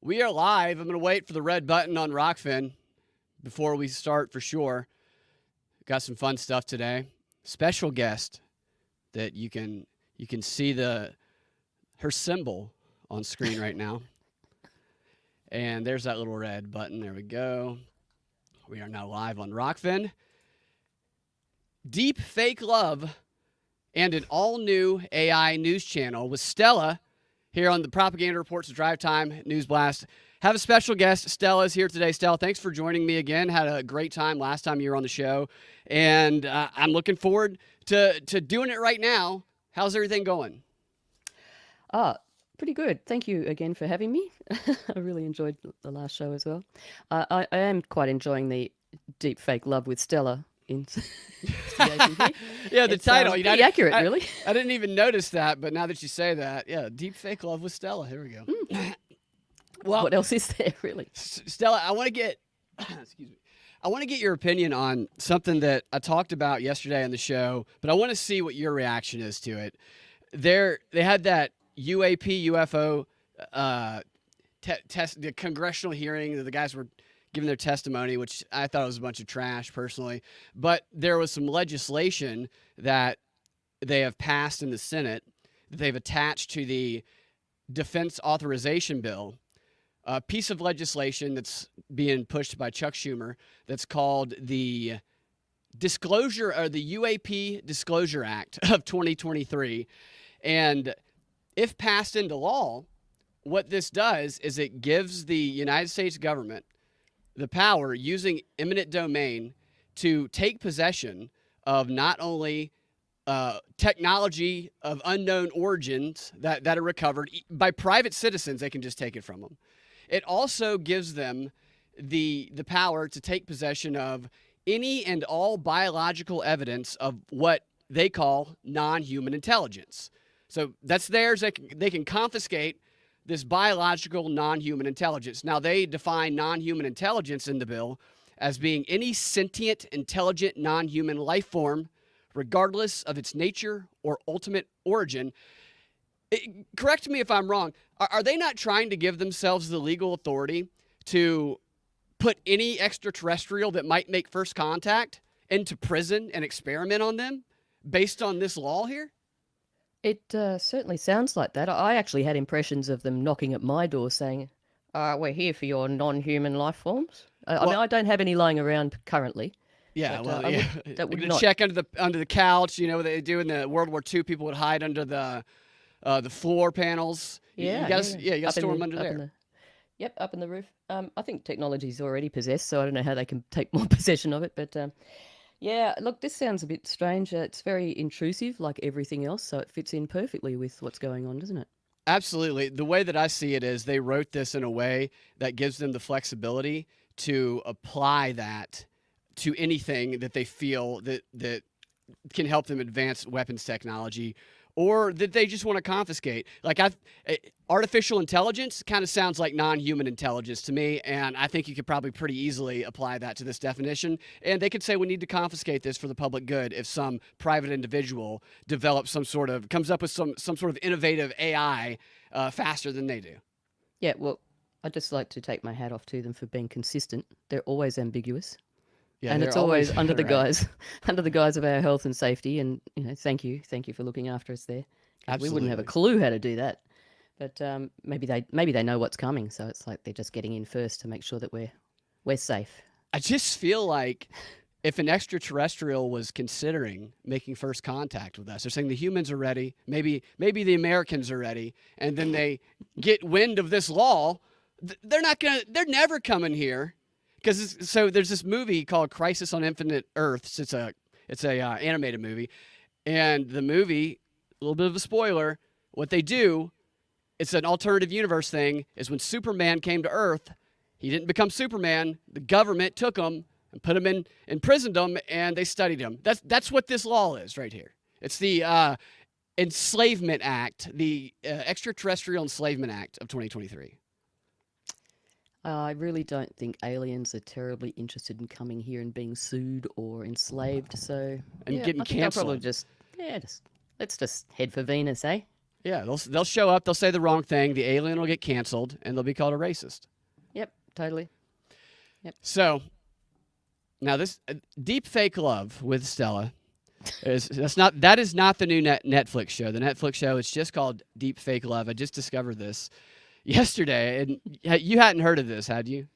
We are live. I'm going to wait for the red button on Rockfin before we start for sure. Got some fun stuff today. Special guest that you can see her symbol on screen right now. And there's that little red button. There we go. We are now live on Rockfin. Deep fake love and an all-new AI news channel with Stella here on the Propaganda Reports Drive Time News Blast. Have a special guest. Stella is here today. Stella, thanks for joining me again. Had a great time last time you were on the show, and I'm looking forward to doing it right now. How's everything going? Pretty good. Thank you again for having me. I really enjoyed the last show as well. I am quite enjoying the deep fake love with Stella investigation here. Yeah, the title. Pretty accurate, really. I didn't even notice that, but now that you say that, yeah, deep fake love with Stella. Here we go. Well, what else is there, really? Stella, I want to get excuse me. I want to get your opinion on something that I talked about yesterday on the show, but I want to see what your reaction is to it. They had that UAP UFO test, the congressional hearing. The guys were giving their testimony, which I thought was a bunch of trash personally. But there was some legislation that they have passed in the Senate that they've attached to the defense authorization bill. A piece of legislation that's being pushed by Chuck Schumer that's called the Disclosure or the UAP Disclosure Act of 2023. And if passed into law, what this does is it gives the United States government the power, using eminent domain, to take possession of not only technology of unknown origins that are recovered by private citizens. They can just take it from them. It also gives them the power to take possession of any and all biological evidence of what they call non-human intelligence. So that's theirs. They can confiscate this biological non-human intelligence. Now, they define non-human intelligence in the bill as being any sentient, intelligent, non-human life form, regardless of its nature or ultimate origin. Correct me if I'm wrong. Are they not trying to give themselves the legal authority to put any extraterrestrial that might make first contact into prison and experiment on them based on this law here? It certainly sounds like that. I actually had impressions of them knocking at my door saying, we're here for your non-human life forms. I mean, I don't have any lying around currently. Yeah, but, well, yeah. That would You're not... check under the couch. You know what they do in the World War II? People would hide under the floor panels. Yeah, you got to store them under up there. Yep, up in the roof. I think technology's already possessed, so I don't know how they can take more possession of it. But yeah, look, this sounds a bit strange. It's very intrusive, like everything else, so it fits in perfectly with what's going on, doesn't it? Absolutely. The way that I see it is they wrote this in a way that gives them the flexibility to apply that to anything that they feel that can help them advance weapons technology, or that they just want to confiscate. Like artificial intelligence kind of sounds like non-human intelligence to me, and I think you could probably pretty easily apply that to this definition. And they could say we need to confiscate this for the public good if some private individual develops comes up with some sort of innovative AI faster than they do. Yeah, well, I'd just like to take my hat off to them for being consistent. They're always ambiguous. Yeah, and it's always under the right. under the guise of our health and safety. And thank you for looking after us there. Absolutely. We wouldn't have a clue how to do that. But maybe they know what's coming, so it's like they're just getting in first to make sure that we're safe. I just feel like if an extraterrestrial was considering making first contact with us, they're saying the humans are ready, maybe the Americans are ready, and then they get wind of this law, they're never coming here. So there's this movie called Crisis on Infinite Earths. It's a animated movie, and the movie, a little bit of a spoiler, what they do, it's an alternative universe thing, is when Superman came to Earth, he didn't become Superman. The government took him and put him in, imprisoned him, and they studied him. That's what this law is right here. It's the Enslavement Act, the Extraterrestrial Enslavement Act of 2023. I really don't think aliens are terribly interested in coming here and being sued or enslaved. So And yeah, getting I think I'll canceled. probably let's just head for Venus, eh? Yeah, they'll show up, they'll say the wrong thing, the alien will get canceled, and they'll be called a racist. Yep, totally. Yep. So now this deep fake love with Stella that is not the new Netflix show. The Netflix show is just called Deep Fake Love. I just discovered this yesterday, and you hadn't heard of this, had you?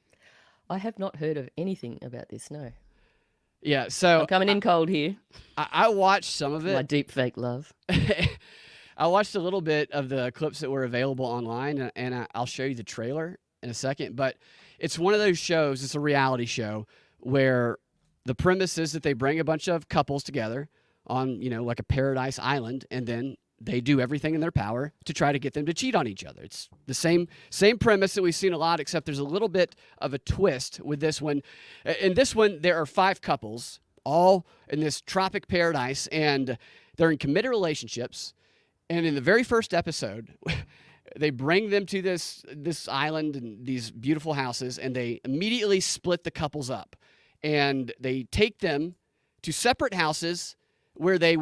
I have not heard of anything about this. No. Yeah, so I'm coming in cold here. I watched some of it. My deep fake love. I watched a little bit of the clips that were available online, and I'll show you the trailer in a second. But it's one of those shows. It's a reality show where the premise is that they bring a bunch of couples together on, like a paradise island, and then they do everything in their power to try to get them to cheat on each other. It's the same premise that we've seen a lot, except there's a little bit of a twist with this one. In this one, there are 5 couples, all in this tropic paradise, and they're in committed relationships. And in the very first episode, they bring them to this island and these beautiful houses, and they immediately split the couples up. And they take them to separate houses where they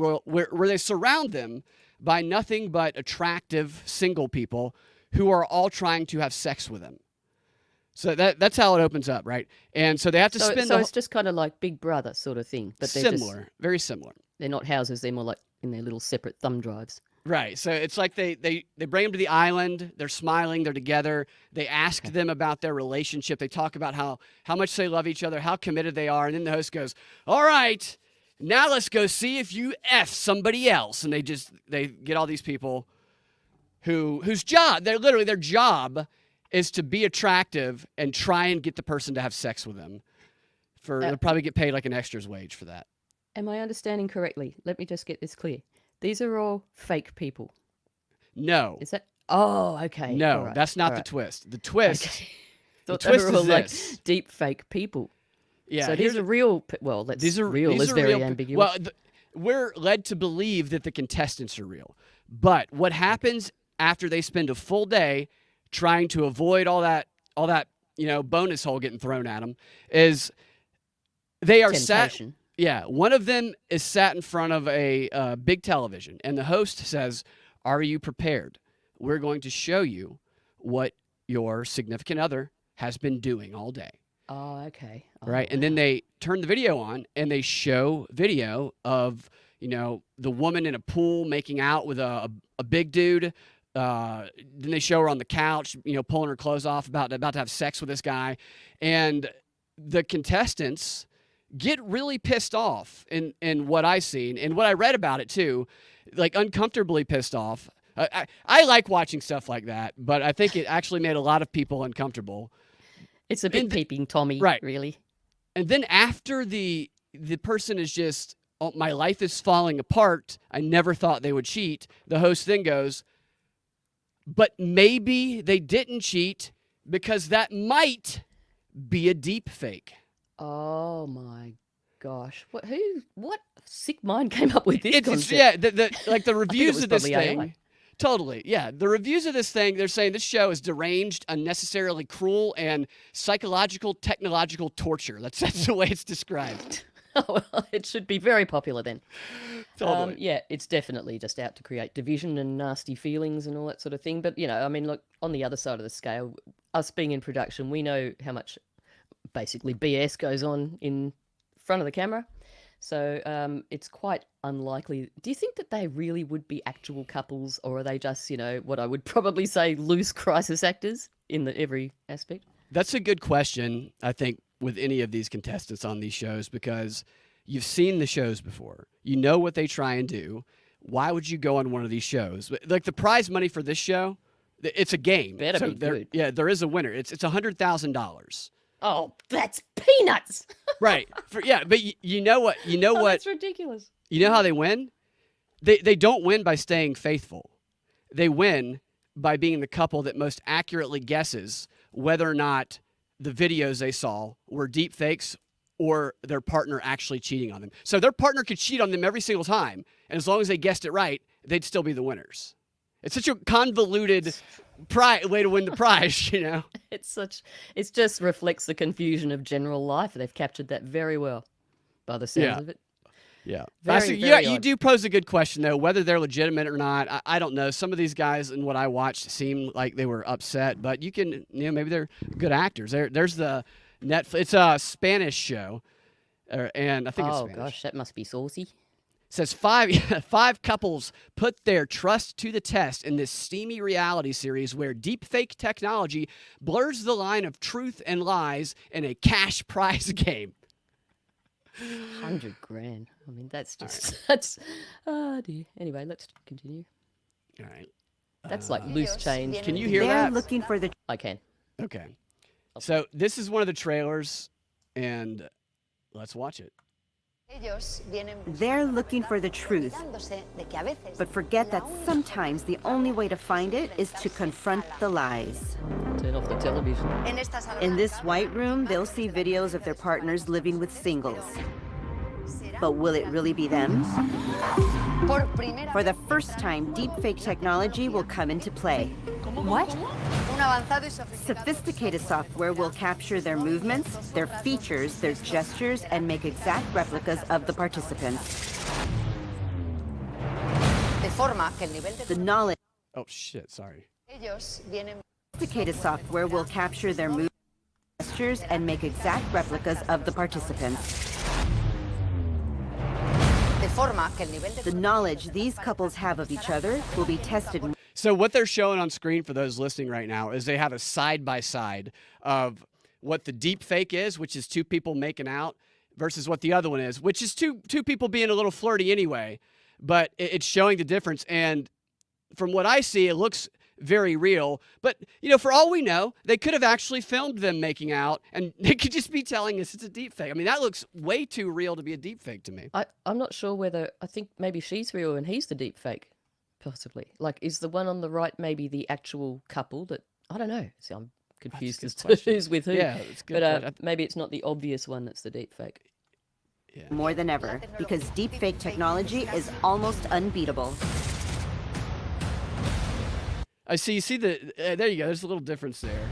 surround them by nothing but attractive single people who are all trying to have sex with them. So that's how it opens up, right? And so they have to spend. So it's just kind of like Big Brother sort of thing, but they're similar, very similar. They're not houses; they're more like in their little separate thumb drives. Right. So it's like they bring them to the island. They're smiling. They're together. They ask them about their relationship. They talk about how much they love each other, how committed they are, and then the host goes, "All right, now let's go see if you F somebody else." And they get all these people whose job, their job is to be attractive and try and get the person to have sex with them. They'll probably get paid like an extra's wage for that. Am I understanding correctly? Let me just get this clear. These are all fake people. No. Is that? Oh, okay. No, right. that's not the twist. The twist. Okay. The twist all is this. Like deep fake people. Yeah. So these are real. Well, these are real. Is very ambiguous. Well, we're led to believe that the contestants are real, but what happens after they spend a full day trying to avoid all that bonus hole getting thrown at them is they are Temptation. sat. Yeah, one of them is sat in front of a big television, and the host says, "Are you prepared? We're going to show you what your significant other has been doing all day." Oh, okay. Oh, right, and then they turn the video on, and they show video of the woman in a pool making out with a big dude. Then they show her on the couch, pulling her clothes off, about to have sex with this guy, and the contestants get really pissed off in what I've seen and what I read about it too, like uncomfortably pissed off. I like watching stuff like that, but I think it actually made a lot of people uncomfortable. It's a bit peeping Tommy, right? Really. And then after the person is just, "Oh, my life is falling apart. I never thought they would cheat." The host then goes, "But maybe they didn't cheat because that might be a deep fake." Oh my gosh! What sick mind came up with this concept? Yeah, the reviews of this thing. AI. Totally, yeah. The reviews of this thing, they're saying this show is deranged, unnecessarily cruel, and psychological, technological torture. That's the way it's described. Oh, well, it should be very popular then. Totally. Yeah, it's definitely just out to create division and nasty feelings and all that sort of thing. But look, on the other side of the scale, us being in production, we know how much basically BS goes on in front of the camera. So it's quite unlikely. Do you think that they really would be actual couples, or are they just, what I would probably say loose crisis actors in every aspect? That's a good question, I think, with any of these contestants on these shows, because you've seen the shows before. You know what they try and do. Why would you go on one of these shows? Like the prize money for this show, it's a game. Better be good. Yeah, there is a winner. It's $100,000. Oh, that's peanuts. Right. But you know what? That's ridiculous. You know how they win? They don't win by staying faithful. They win by being the couple that most accurately guesses whether or not the videos they saw were deep fakes or their partner actually cheating on them. So their partner could cheat on them every single time, and as long as they guessed it right, they'd still be the winners. It's such a convoluted way to win the prize, It just reflects the confusion of general life. They've captured that very well, by the sounds of it. Yeah. Very, Yeah, very you odd. do pose a good question, though, whether they're legitimate or not. I don't know. Some of these guys and what I watched seemed like they were upset, but you can, maybe they're good actors. There's the Netflix. It's a Spanish show, and I think it's Oh Spanish. gosh, that must be saucy. It says five couples put their trust to the test in this steamy reality series where deepfake technology blurs the line of truth and lies in a cash prize game. 100 grand. I mean, that's just that's. Oh dear. Anyway, let's continue. All right. That's like loose change. Can you hear They're that? looking for the I can. Okay. So this is one of the trailers, and let's watch it. They're looking for the truth, but forget that sometimes the only way to find it is to confront the lies. Turn off the television. In this white room, they'll see videos of their partners living with singles. But will it really be them? For the first time, deepfake technology will come into play. What? Sophisticated software will capture their movements, their features, their gestures, and make exact replicas of the participants. The knowledge. Oh shit! Sorry. Sophisticated software will capture their movements, gestures, and make exact replicas of the participants. The knowledge these couples have of each other will be tested. So what they're showing on screen for those listening right now is they have a side by side of what the deep fake is, which is two people making out, versus what the other one is, which is two people being a little flirty anyway. But it's showing the difference, and from what I see, it looks very real. But for all we know, they could have actually filmed them making out, and they could just be telling us it's a deep fake. I mean, that looks way too real to be a deep fake to me. I'm not sure whether I think maybe she's real and he's the deep fake, possibly. Like, is the one on the right maybe the actual couple that I don't know. See, I'm confused as to who's with who. Yeah, it's good. But maybe it's not the obvious one that's the deep fake. Yeah. More than ever, because deepfake technology is almost unbeatable. I see. You see there you go. There's a little difference there.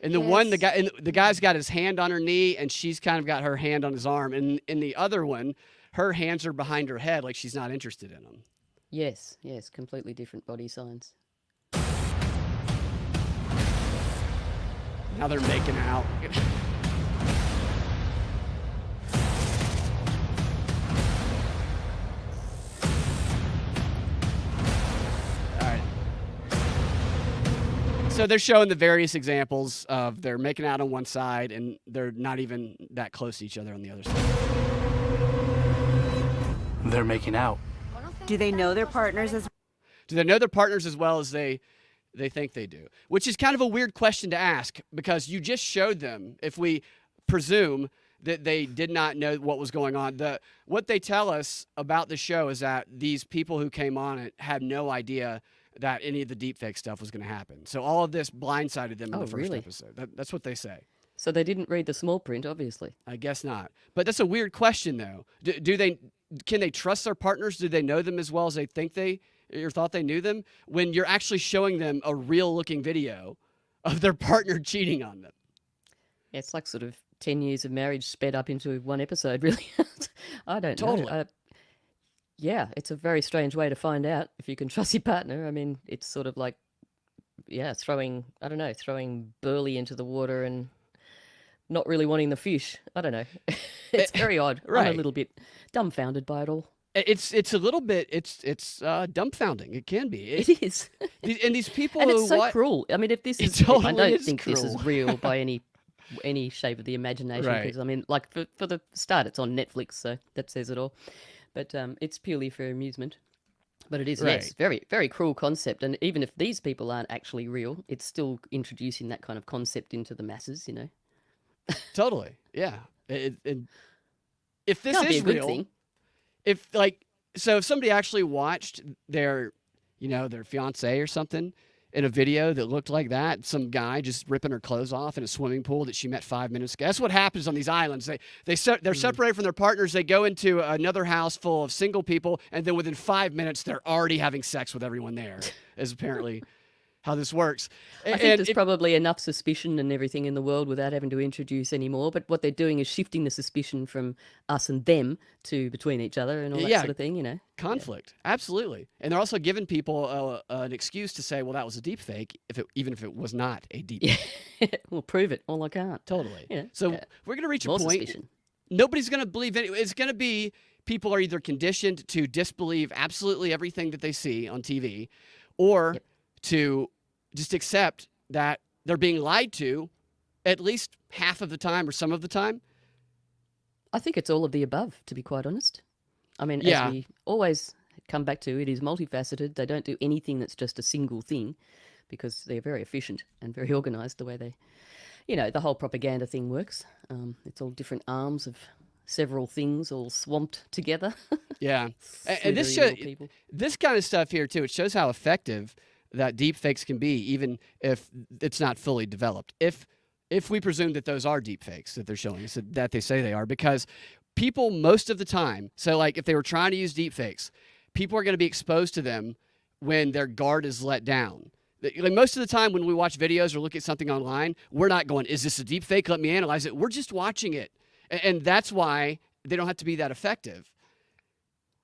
And the one, the guy's got his hand on her knee, and she's kind of got her hand on his arm. And in the other one, her hands are behind her head, like she's not interested in him. Yes, completely different body signs. Now they're making out. So they're showing the various examples of they're making out on one side and they're not even that close to each other on the other side. They're making out. Do they know their partners as Do they know their partners as well as they think they do? Which is kind of a weird question to ask because you just showed them, if we presume that they did not know what was going on. What they tell us about the show is that these people who came on it had no idea that any of the deepfake stuff was going to happen. So all of this blindsided them in the first episode. That's what they say. So they didn't read the small print, obviously. I guess not. But that's a weird question, though. Can they trust their partners? Do they know them as well as they think or thought they knew them? When you're actually showing them a real-looking video of their partner cheating on them. Yeah, it's like sort of 10 years of marriage sped up into one episode, really. I don't know. Yeah, it's a very strange way to find out if you can trust your partner. I mean, it's sort of like, throwing burley into the water and not really wanting the fish. I don't know. It's very odd. Right. I'm a little bit dumbfounded by it all. It's a little bit, it's dumbfounding. It can be. It is. And these people and who it's so cruel. I mean, if this is, totally I don't is think cruel. this is real by any shape of the imagination. Right. Because I mean, like for the start, it's on Netflix, so that says it all. But it's purely for amusement. But it is, yes, very, very cruel concept. And even if these people aren't actually real, it's still introducing that kind of concept into the masses, Totally, yeah. If this Can't be is a good real, thing. if somebody actually watched their fiance or something in a video that looked like that, some guy just ripping her clothes off in a swimming pool that she met 5 minutes ago. That's what happens on these islands. They're separated from their partners. They go into another house full of single people, and then within 5 minutes, they're already having sex with everyone there. Is apparently how this works. I think And there's probably enough suspicion and everything in the world without having to introduce any more. But what they're doing is shifting the suspicion from us and them to between each other and all that yeah, sort of thing, conflict, absolutely. And they're also giving people an excuse to say, well, that was a deep fake, even if it was not a deep Yeah. fake. Well, prove it. Well, I can't. Totally. Yeah. So Yeah. we're going to reach a More point. suspicion. Nobody's going to believe it. It's going to be people are either conditioned to disbelieve absolutely everything that they see on TV or Yep. to just accept that they're being lied to at least half of the time or some of the time. I think it's all of the above, to be quite honest. I mean, Yeah. as we always come back to, it is multifaceted. They don't do anything that's just a single thing because they're very efficient and very organised the way they, the whole propaganda thing works. It's all different arms of several things all swamped together. Yeah. And this Slithery little people. this kind of stuff here too, it shows how effective that deep fakes can be, even if it's not fully developed. If we presume that those are deep fakes that they're showing us, that they say they are, because people most of the time, so like if they were trying to use deep fakes, people are going to be exposed to them when their guard is let down. Like most of the time when we watch videos or look at something online, we're not going, is this a deep fake? Let me analyze it. We're just watching it. And that's why they don't have to be that effective.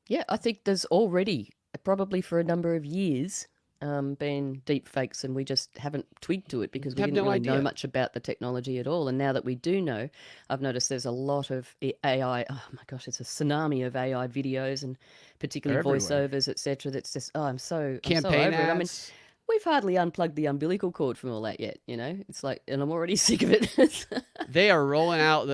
Yeah, I think there's already, probably for a number of years, been deep fakes, and we just haven't twigged to it because we Have didn't no really know idea. much about the technology at all. And now that we do know, I've noticed there's a lot of AI. Oh my gosh, it's a tsunami of AI videos and particularly They're everywhere. voiceovers, etc. That's just, I'm so Campaign over it. I mean, ads. we've hardly unplugged the umbilical cord from all that yet. It's like, and I'm already sick of it. They are rolling out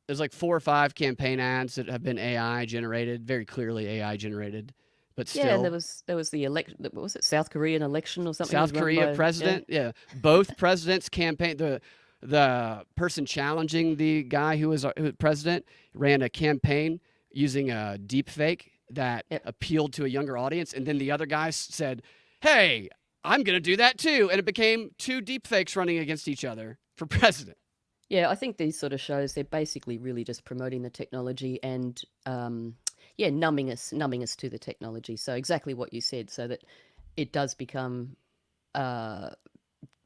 there's like 4 or 5 campaign ads that have been AI generated, very clearly AI generated, but still. Yeah, and there was the election. What was it, South Korean election or something? South was run Korea by- president, yeah. Both presidents campaign. The person challenging the guy who was president ran a campaign using a deep fake that Yep. appealed to a younger audience, and then the other guy said, "Hey, I'm going to do that too," and it became 2 deep fakes running against each other for president. Yeah, I think these sort of shows, they're basically really just promoting the technology and numbing us to the technology. So exactly what you said, so that it does become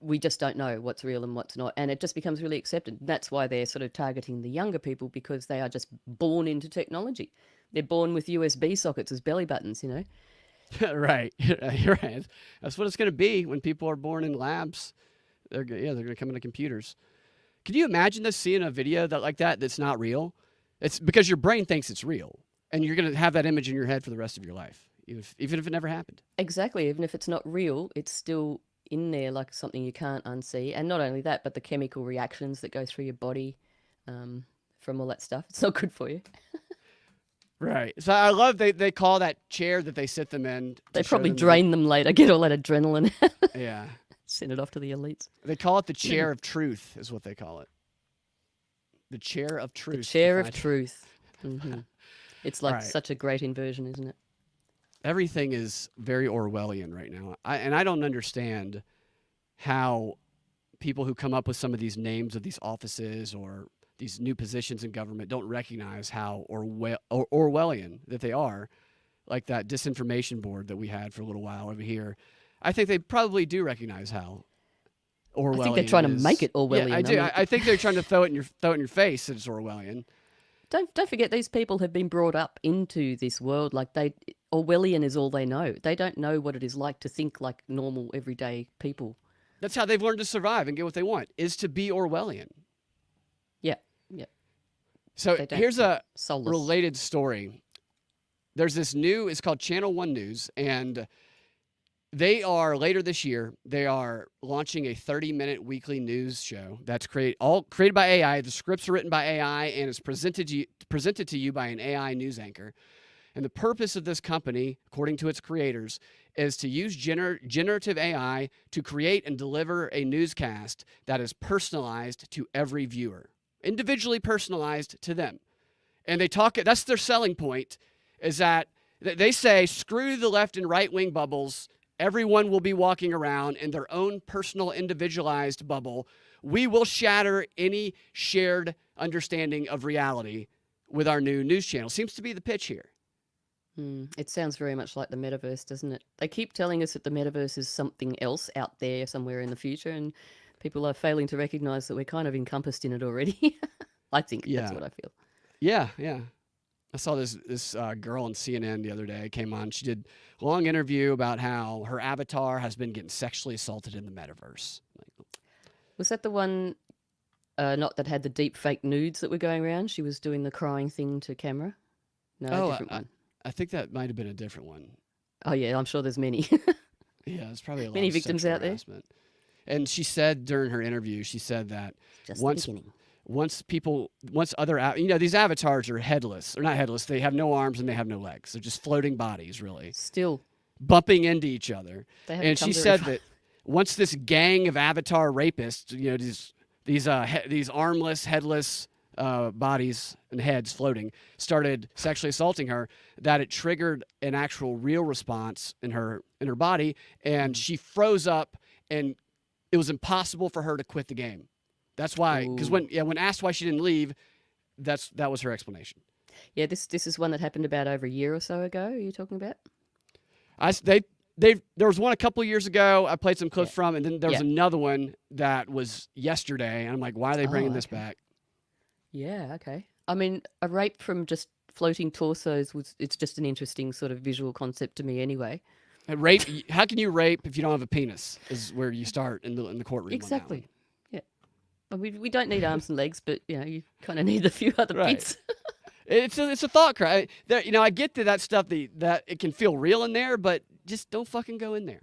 we just don't know what's real and what's not, and it just becomes really accepted. That's why they're sort of targeting the younger people, because they are just born into technology. They're born with USB sockets as belly buttons, Right. You're right. That's what it's going to be when people are born in labs. They're going to come into computers. Can you imagine this, seeing a video like that that's not real? It's because your brain thinks it's real, and you're going to have that image in your head for the rest of your life, even if it never happened. Exactly. Even if it's not real, it's still in there like something you can't unsee. And not only that, but the chemical reactions that go through your body from all that stuff. It's not good for you. Right. So I love they call that chair that they sit them in. to They show probably them that- drain them later, get all that adrenaline, Yeah. send it off to the elites. They call it the chair of truth, is what they call it. The chair of truth. The chair of defined. truth. It's like Right. such a great inversion, isn't it? Everything is very Orwellian right now. I don't understand how people who come up with some of these names of these offices or these new positions in government don't recognize how Orwellian that they are, like that disinformation board that we had for a little while over here. I think they probably do recognize how Orwellian I think they're trying to is. make it Orwellian. Yeah, I I do. mean- I think they're trying to throw it in your face that it's Orwellian. Don't forget, these people have been brought up into this world. Like Orwellian is all they know. They don't know what it is like to think like normal, everyday people. That's how they've learned to survive and get what they want, is to be Orwellian. Yeah. So They don't here's a soulless. related story. There's this it's called Channel 1 News, and they are, later this year, they are launching a 30-minute weekly news show that's created by AI. The scripts are written by AI and is presented to you by an AI news anchor. And the purpose of this company, according to its creators, is to use generative AI to create and deliver a newscast that is personalized to every viewer, individually personalized to them. And that's their selling point, is that they say, screw the left and right wing bubbles. Everyone will be walking around in their own personal, individualized bubble. We will shatter any shared understanding of reality with our new news channel. Seems to be the pitch here. It sounds very much like the metaverse, doesn't it? They keep telling us that the metaverse is something else out there somewhere in the future, and people are failing to recognize that we're kind of encompassed in it already. I think that's Yeah, what I feel. yeah. I saw this girl on CNN the other day. Came on. She did a long interview about how her avatar has been getting sexually assaulted in the metaverse. Like, Was that the one, not that had the deep fake nudes that were going around? She was doing the crying thing to camera? No, a oh, different one. I think that might have been a different one. Oh, yeah, I'm sure there's many. Yeah, it's probably a lot Many of victims sexual out there. harassment. And she said during her interview, she said that Just once the beginning. once other these avatars are headless, or not headless, they have no arms and they have no legs. They're just floating bodies, really, Still, bumping into each other. they haven't And come she very said far. that once this gang of avatar rapists, these armless, headless bodies and heads floating, started sexually assaulting her, that it triggered an actual real response in her body, and she froze up, and it was impossible for her to quit the game. That's why, because Ooh. when asked why she didn't leave, that was her explanation. Yeah, this is one that happened about over a year or so ago. Are you talking about? There was one a couple years ago. I played some clips Yeah. from, and then there was Yeah. another one that was yesterday, and I'm like, why are they bringing Oh, this okay. back? Yeah, okay. I mean, a rape from just floating torsos it's just an interesting sort of visual concept to me anyway. And rape? How can you rape if you don't have a penis? Is where you start in the courtroom. Exactly. Yeah. Well, we don't need arms and legs, but you kind of need a few other Right. bits. It's a thought crime. I get that stuff that it can feel real in there, but just don't fucking go in there.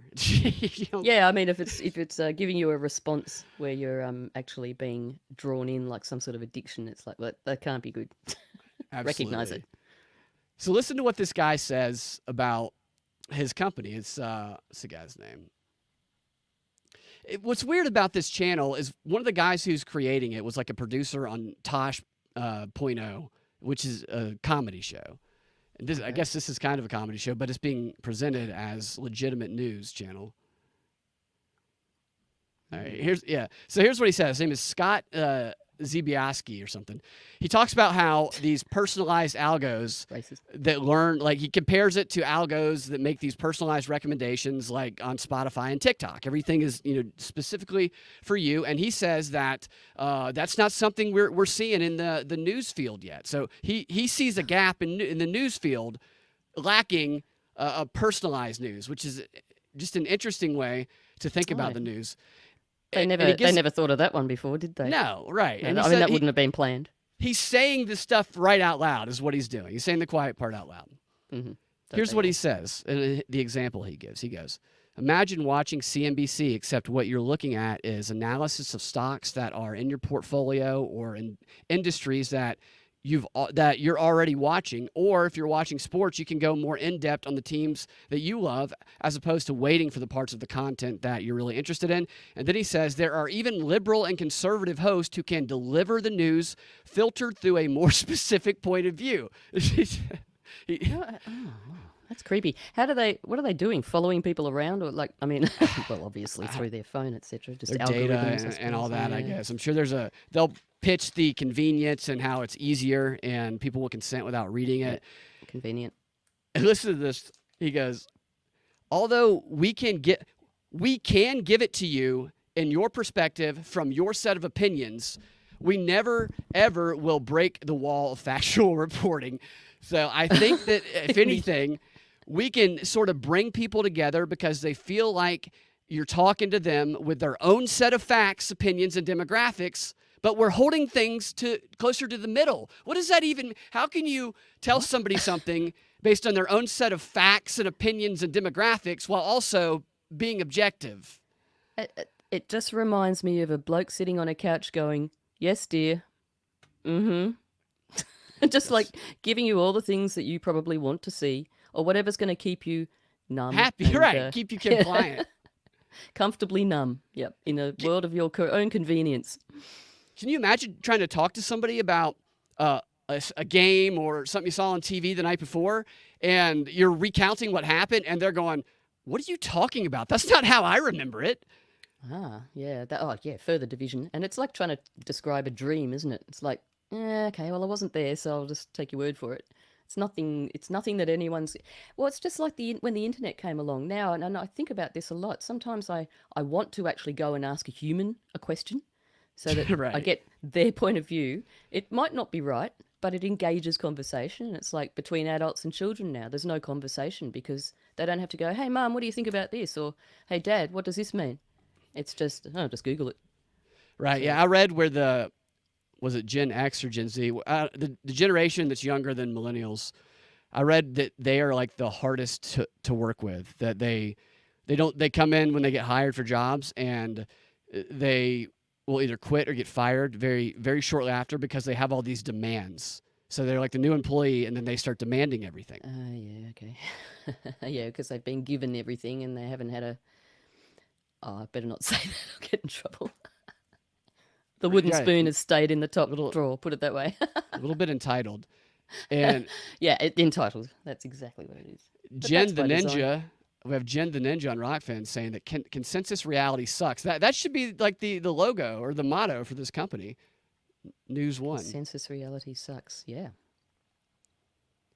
Yeah, I mean, if it's giving you a response where you're actually being drawn in like some sort of addiction, it's like that can't be good. Recognize it. So listen to what this guy says about his company. What's the guy's name? What's weird about this channel is one of the guys who's creating it was like a producer on Tosh Point oh, which is a comedy show. And I guess this is kind of a comedy show, but it's being presented as legitimate news channel. All right, So here's what he says. His name is Scott Zibiaski or something. He talks about how these personalized algos Racist. that learn, like he compares it to algos that make these personalized recommendations like on Spotify and TikTok. Everything is, specifically for you. And he says that that's not something we're seeing in the news field yet. So he sees a gap in the news field lacking a personalized news, which is just an interesting way to think about the news. They never thought of that one before, did they? No, right. No, And I mean, that wouldn't have been planned. he's saying this stuff right out loud is what he's doing. He's saying the quiet part out loud. Mm-hmm. Here's what he says, and the example he gives. He goes, imagine watching CNBC, except what you're looking at is analysis of stocks that are in your portfolio or in industries that you're already watching, or if you're watching sports, you can go more in depth on the teams that you love, as opposed to waiting for the parts of the content that you're really interested in. And then he says there are even liberal and conservative hosts who can deliver the news filtered through a more specific point of view. That's creepy. What are they doing? Following people around, or like, I mean, well, obviously through their phone, etc. Just Their algorithms data I and all suppose, that, I yeah. guess. I'm sure they'll pitch the convenience and how it's easier and people will consent without reading it. Convenient. And listen to this. He goes, although we can give it to you in your perspective from your set of opinions, we never, ever will break the wall of factual reporting. So I think that, if anything, we can sort of bring people together because they feel like you're talking to them with their own set of facts, opinions, and demographics, but we're holding things closer to the middle. What does that even? How can you tell somebody something based on their own set of facts and opinions and demographics while also being objective? It just reminds me of a bloke sitting on a couch going, "Yes, dear." Mm-hmm. Just like giving you all the things that you probably want to see, or whatever's going to keep you numb. Happy, and, right? Keep you compliant. Comfortably numb. Yep. In a world of your own convenience. Can you imagine trying to talk to somebody about a game or something you saw on TV the night before, and you're recounting what happened, and they're going, "What are you talking about? That's not how I remember it." Ah, yeah. Further division. And it's like trying to describe a dream, isn't it? It's like, okay, well, I wasn't there, so I'll just take your word for it. It's nothing. It's nothing that anyone's. Well, it's just like when the internet came along now, and I think about this a lot. Sometimes I want to actually go and ask a human a question, so that I Right. get their point of view. It might not be right, but it engages conversation. And it's like between adults and children now. There's no conversation because they don't have to go, "Hey, Mum, what do you think about this?" or "Hey, Dad, what does this mean?" It's just, oh, just Google it. Right. So Yeah. I read where was it Gen X or Gen Z? The generation that's younger than millennials. I read that they are like the hardest to work with. That they come in when they get hired for jobs, and they will either quit or get fired very very shortly after because they have all these demands. So they're like the new employee, and then they start demanding everything. yeah, okay. Yeah, because they've been given everything and they haven't had a. Oh, I better not say that. I'll get in trouble. The wooden Yeah, spoon has stayed in the top little drawer. Put it that way. a little bit entitled. And Yeah, entitled. That's exactly what it is. But Jen that's the by design. Ninja, we have Jen the Ninja on Rockfin saying that consensus reality sucks. That should be like the logo or the motto for this company. News One. Census reality sucks. Yeah.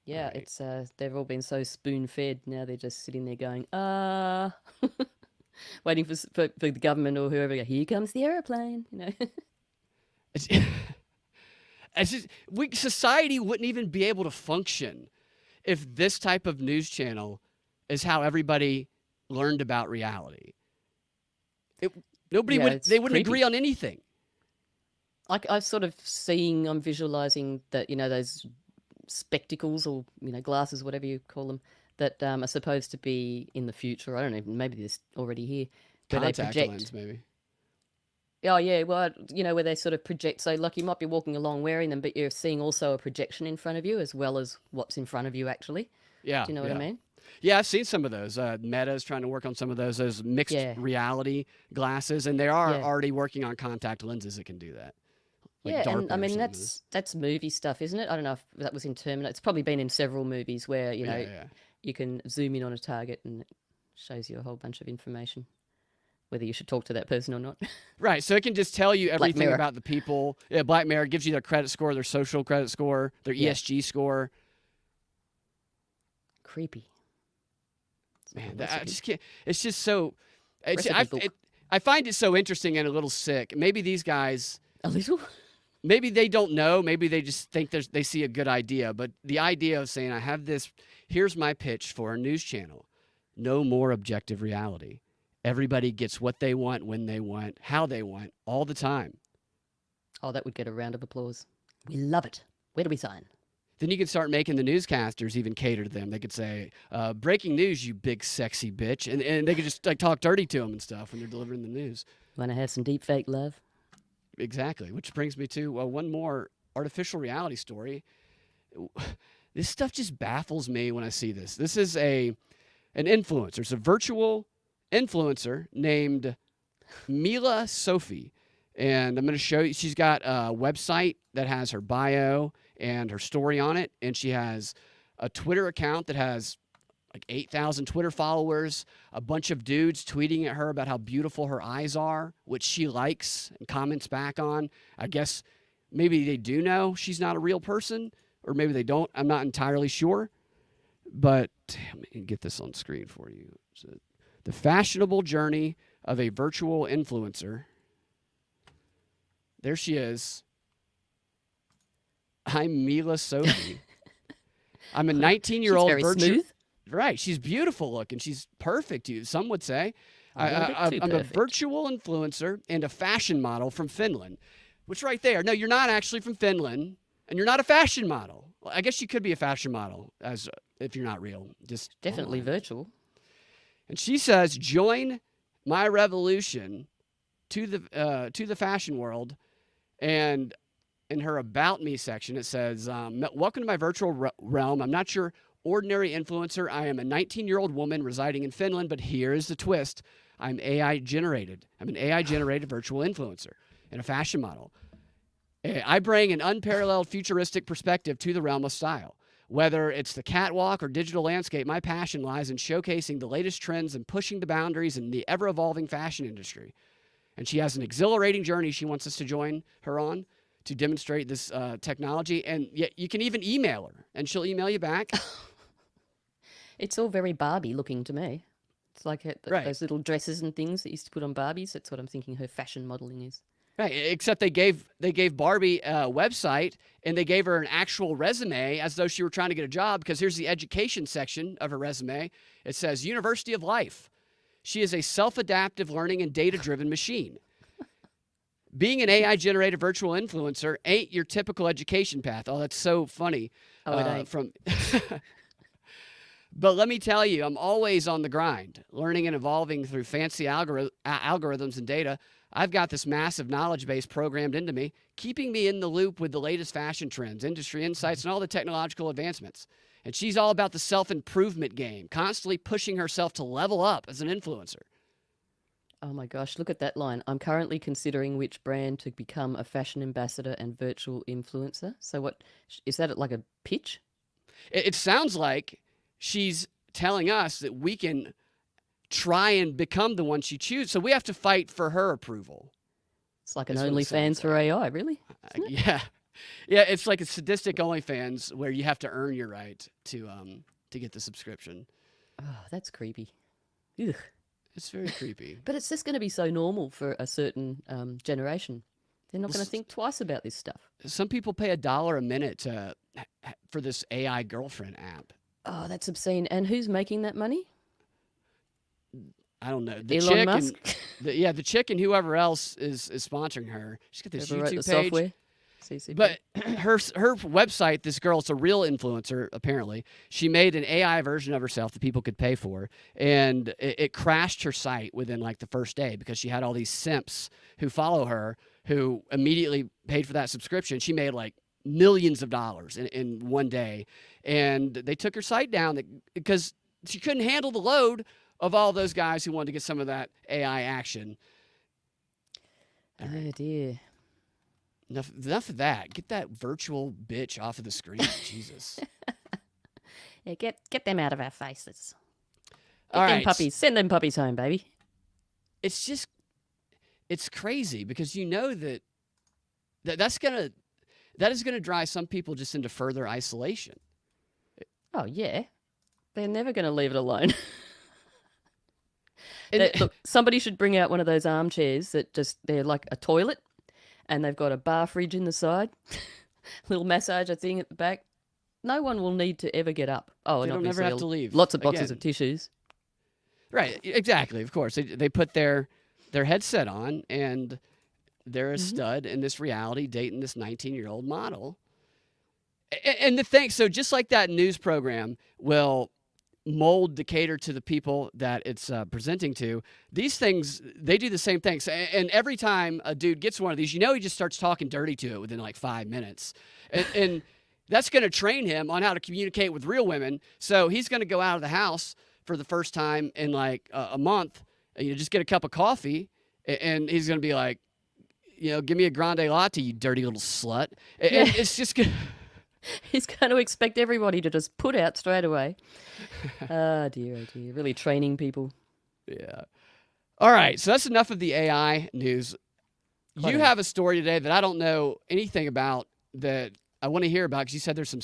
Yeah, Right. it's they've all been so spoon fed. Now they're just sitting there going, waiting for the government or whoever. Here comes the aeroplane. You know. It's, it's just society wouldn't even be able to function if this type of news channel is how everybody learned about reality. Nobody Yeah, would. it's They wouldn't creepy. agree on anything. I'm sort of seeing, I'm visualizing that, those spectacles or, glasses, whatever you call them, that are supposed to be in the future. I don't know, maybe they're already here. Where they Contact project. lens, maybe. Oh, yeah, well, where they sort of project. So, like, you might be walking along wearing them, but you're seeing also a projection in front of you as well as what's in front of you, actually. Yeah. Do you know what I mean? Yeah, I've seen some of those. Meta's trying to work on some of those mixed Yeah. reality glasses, and they are Yeah. already working on contact lenses that can do that. Like Yeah, DARPA and I or mean something. that's movie stuff, isn't it? I don't know if that was in Terminator. It's probably been in several movies where Yeah. you can zoom in on a target and it shows you a whole bunch of information, whether you should talk to that person or not. Right, so it can just tell you everything Mirror. about the people. Yeah, Black Mirror gives you their credit score, their social credit score, their Yeah. ESG score. Creepy. It's not Man, what I it is. just can't. It's just so. Recipe book. I find it so interesting and a little sick. Maybe these guys. A little. Maybe they don't know. Maybe they just think they see a good idea. But the idea of saying, I have this, here's my pitch for a news channel. No more objective reality. Everybody gets what they want, when they want, how they want, all the time. Oh, that would get a round of applause. We love it. Where do we sign? Then you could start making the newscasters even cater to them. They could say, breaking news, you big sexy bitch. And they could just like talk dirty to them and stuff when they're delivering the news. Want to have some deep fake love? Exactly, which brings me to one more artificial reality story. This stuff just baffles me when I see this. This is an influencer. It's a virtual influencer named Mila Sophie. And I'm going to show you. She's got a website that has her bio and her story on it. And she has a Twitter account that has like 8,000 Twitter followers, a bunch of dudes tweeting at her about how beautiful her eyes are, which she likes and comments back on. I guess maybe they do know she's not a real person, or maybe they don't. I'm not entirely sure. But let me get this on screen for you. So, the fashionable journey of a virtual influencer. There she is. I'm Mila Sophie. I'm a 19-year-old She's very smooth. Right. She's beautiful looking. She's perfect, some would say. A little bit too I'm a perfect. virtual influencer and a fashion model from Finland, which right there. No, you're not actually from Finland, and you're not a fashion model. Well, I guess you could be a fashion model if you're not real. Just Definitely online. virtual. And she says, join my revolution to the fashion world. And in her About Me section, it says, welcome to my virtual realm. I'm not your ordinary influencer. I am a 19-year-old woman residing in Finland, but here is the twist. I'm AI generated. I'm an AI generated virtual influencer and a fashion model. I bring an unparalleled futuristic perspective to the realm of style. Whether it's the catwalk or digital landscape, my passion lies in showcasing the latest trends and pushing the boundaries in the ever-evolving fashion industry. And she has an exhilarating journey she wants us to join her on to demonstrate this technology, and yet you can even email her, and she'll email you back. It's all very Barbie looking to me. It's like Right. those little dresses and things that used to put on Barbies. That's what I'm thinking her fashion modeling is. Right, except they gave Barbie a website, and they gave her an actual resume as though she were trying to get a job, because here's the education section of her resume. It says University of Life. She is a self-adaptive learning and data-driven machine. Being an AI-generated virtual influencer ain't your typical education path. Oh, that's so funny. Oh, it ain't. But let me tell you, I'm always on the grind, learning and evolving through fancy algorithms and data. I've got this massive knowledge base programmed into me, keeping me in the loop with the latest fashion trends, industry insights, and all the technological advancements. And she's all about the self-improvement game, constantly pushing herself to level up as an influencer. Oh my gosh, look at that line. I'm currently considering which brand to become a fashion ambassador and virtual influencer. So what, is that like a pitch? It sounds like she's telling us that we can try and become the one she chooses. So we have to fight for her approval. It's like an That's what it sounds OnlyFans for AI, really? Isn't it? Yeah. Yeah, it's like a sadistic OnlyFans where you have to earn your right to get the subscription. Oh, that's creepy. Ugh. It's very creepy. But it's just going to be so normal for a certain generation. They're not going to think twice about this stuff. Some people pay $1 a minute for this AI girlfriend app. Oh, that's obscene. And who's making that money? I don't know. The Elon chick Musk? And the chick and whoever else is sponsoring her. She's got this Whoever wrote YouTube the page. software? CCP. But her website, this girl, it's a real influencer, apparently. She made an AI version of herself that people could pay for, and it crashed her site within like the first day because she had all these simps who follow her who immediately paid for that subscription. She made like millions of dollars in one day, and they took her site down because she couldn't handle the load of all those guys who wanted to get some of that AI action. Oh, dear. Enough of that. Get that virtual bitch off of the screen. Jesus. Yeah, get them out of our faces. All Get them right. puppies. Send them puppies home, baby. It's crazy because you know that is gonna drive some people just into further isolation. Oh, yeah. They're never going to leave it alone. And, Look, somebody should bring out one of those armchairs that they're like a toilet, and they've got a bar fridge in the side, little massager thing at the back. No one will need to ever get up. Oh, They and don't ever obviously have to leave lots of boxes again. of tissues. right, exactly. Of course, they put their headset on and they're a stud in this reality dating this 19-year-old model. And the thing, so just like that news program will mold to cater to the people that it's presenting to, these things, they do the same thing. So, and every time a dude gets one of these, he just starts talking dirty to it within like 5 minutes. And that's going to train him on how to communicate with real women. So he's going to go out of the house for the first time in like a month, just get a cup of coffee, and he's going to be like, give me a grande latte, you dirty little slut. And it's just going to... He's going to expect everybody to just put out straight away. Oh, dear. Really training people. Yeah. All right. So that's enough of the AI news. You have a story today that I don't know anything about that I want to hear about because you said there's some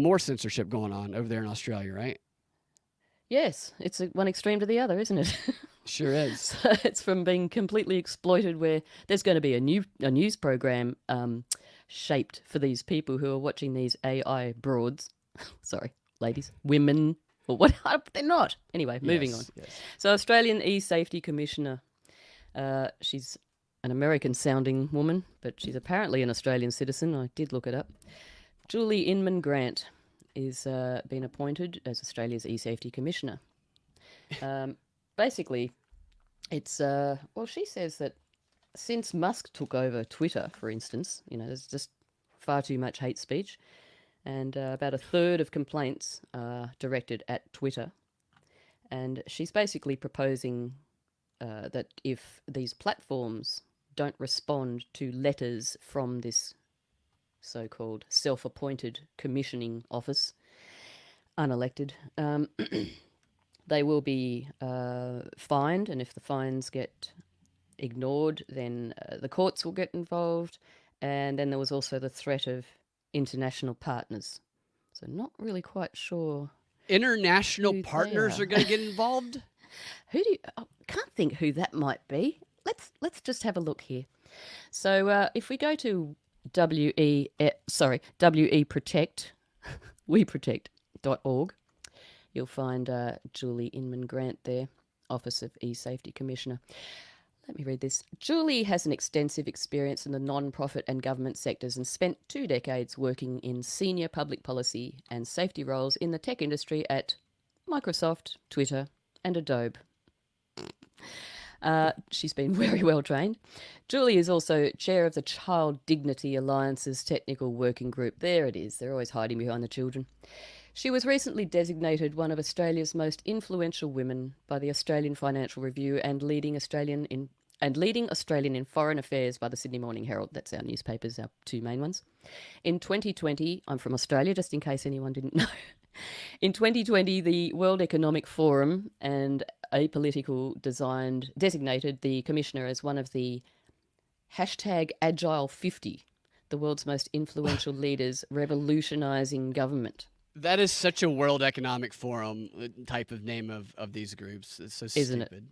more censorship going on over there in Australia, right? Yes, it's one extreme to the other, isn't it? Sure is. So it's from being completely exploited where there's going to be a news program shaped for these people who are watching these AI broads. Sorry, ladies, women, or what? They're not. Anyway, moving on. Yes. So Australian E-Safety Commissioner, she's an American-sounding woman, but she's apparently an Australian citizen. I did look it up. Julie Inman Grant is been appointed as Australia's E-Safety Commissioner. Basically, it's, she says that since Musk took over Twitter, for instance, there's just far too much hate speech, and about a third of complaints are directed at Twitter. And she's basically proposing that if these platforms don't respond to letters from this so-called self-appointed commissioning office, unelected, they will be fined, and if the fines get ignored, then the courts will get involved. And then there was also the threat of international partners. So not really quite sure. International Who they partners are. are going to get involved? Who do you, I can't think who that might be. Let's just have a look here. So if we go to WE Protect, weprotect.org, you'll find Julie Inman Grant there, Office of E-Safety Commissioner. Let me read this. Julie has an extensive experience in the non-profit and government sectors and spent 2 decades working in senior public policy and safety roles in the tech industry at Microsoft, Twitter, and Adobe. She's been very well trained. Julie is also chair of the Child Dignity Alliance's technical working group. There it is. They're always hiding behind the children. She was recently designated one of Australia's most influential women by the Australian Financial Review and leading Australian in foreign affairs by the Sydney Morning Herald. That's our newspapers, our 2 main ones. In 2020, I'm from Australia, just in case anyone didn't know. In 2020, the World Economic Forum and Apolitical designated the commissioner as one of the #Agile50, the world's most influential leaders revolutionising government. That is such a World Economic Forum type of name of these groups. It's so Isn't stupid.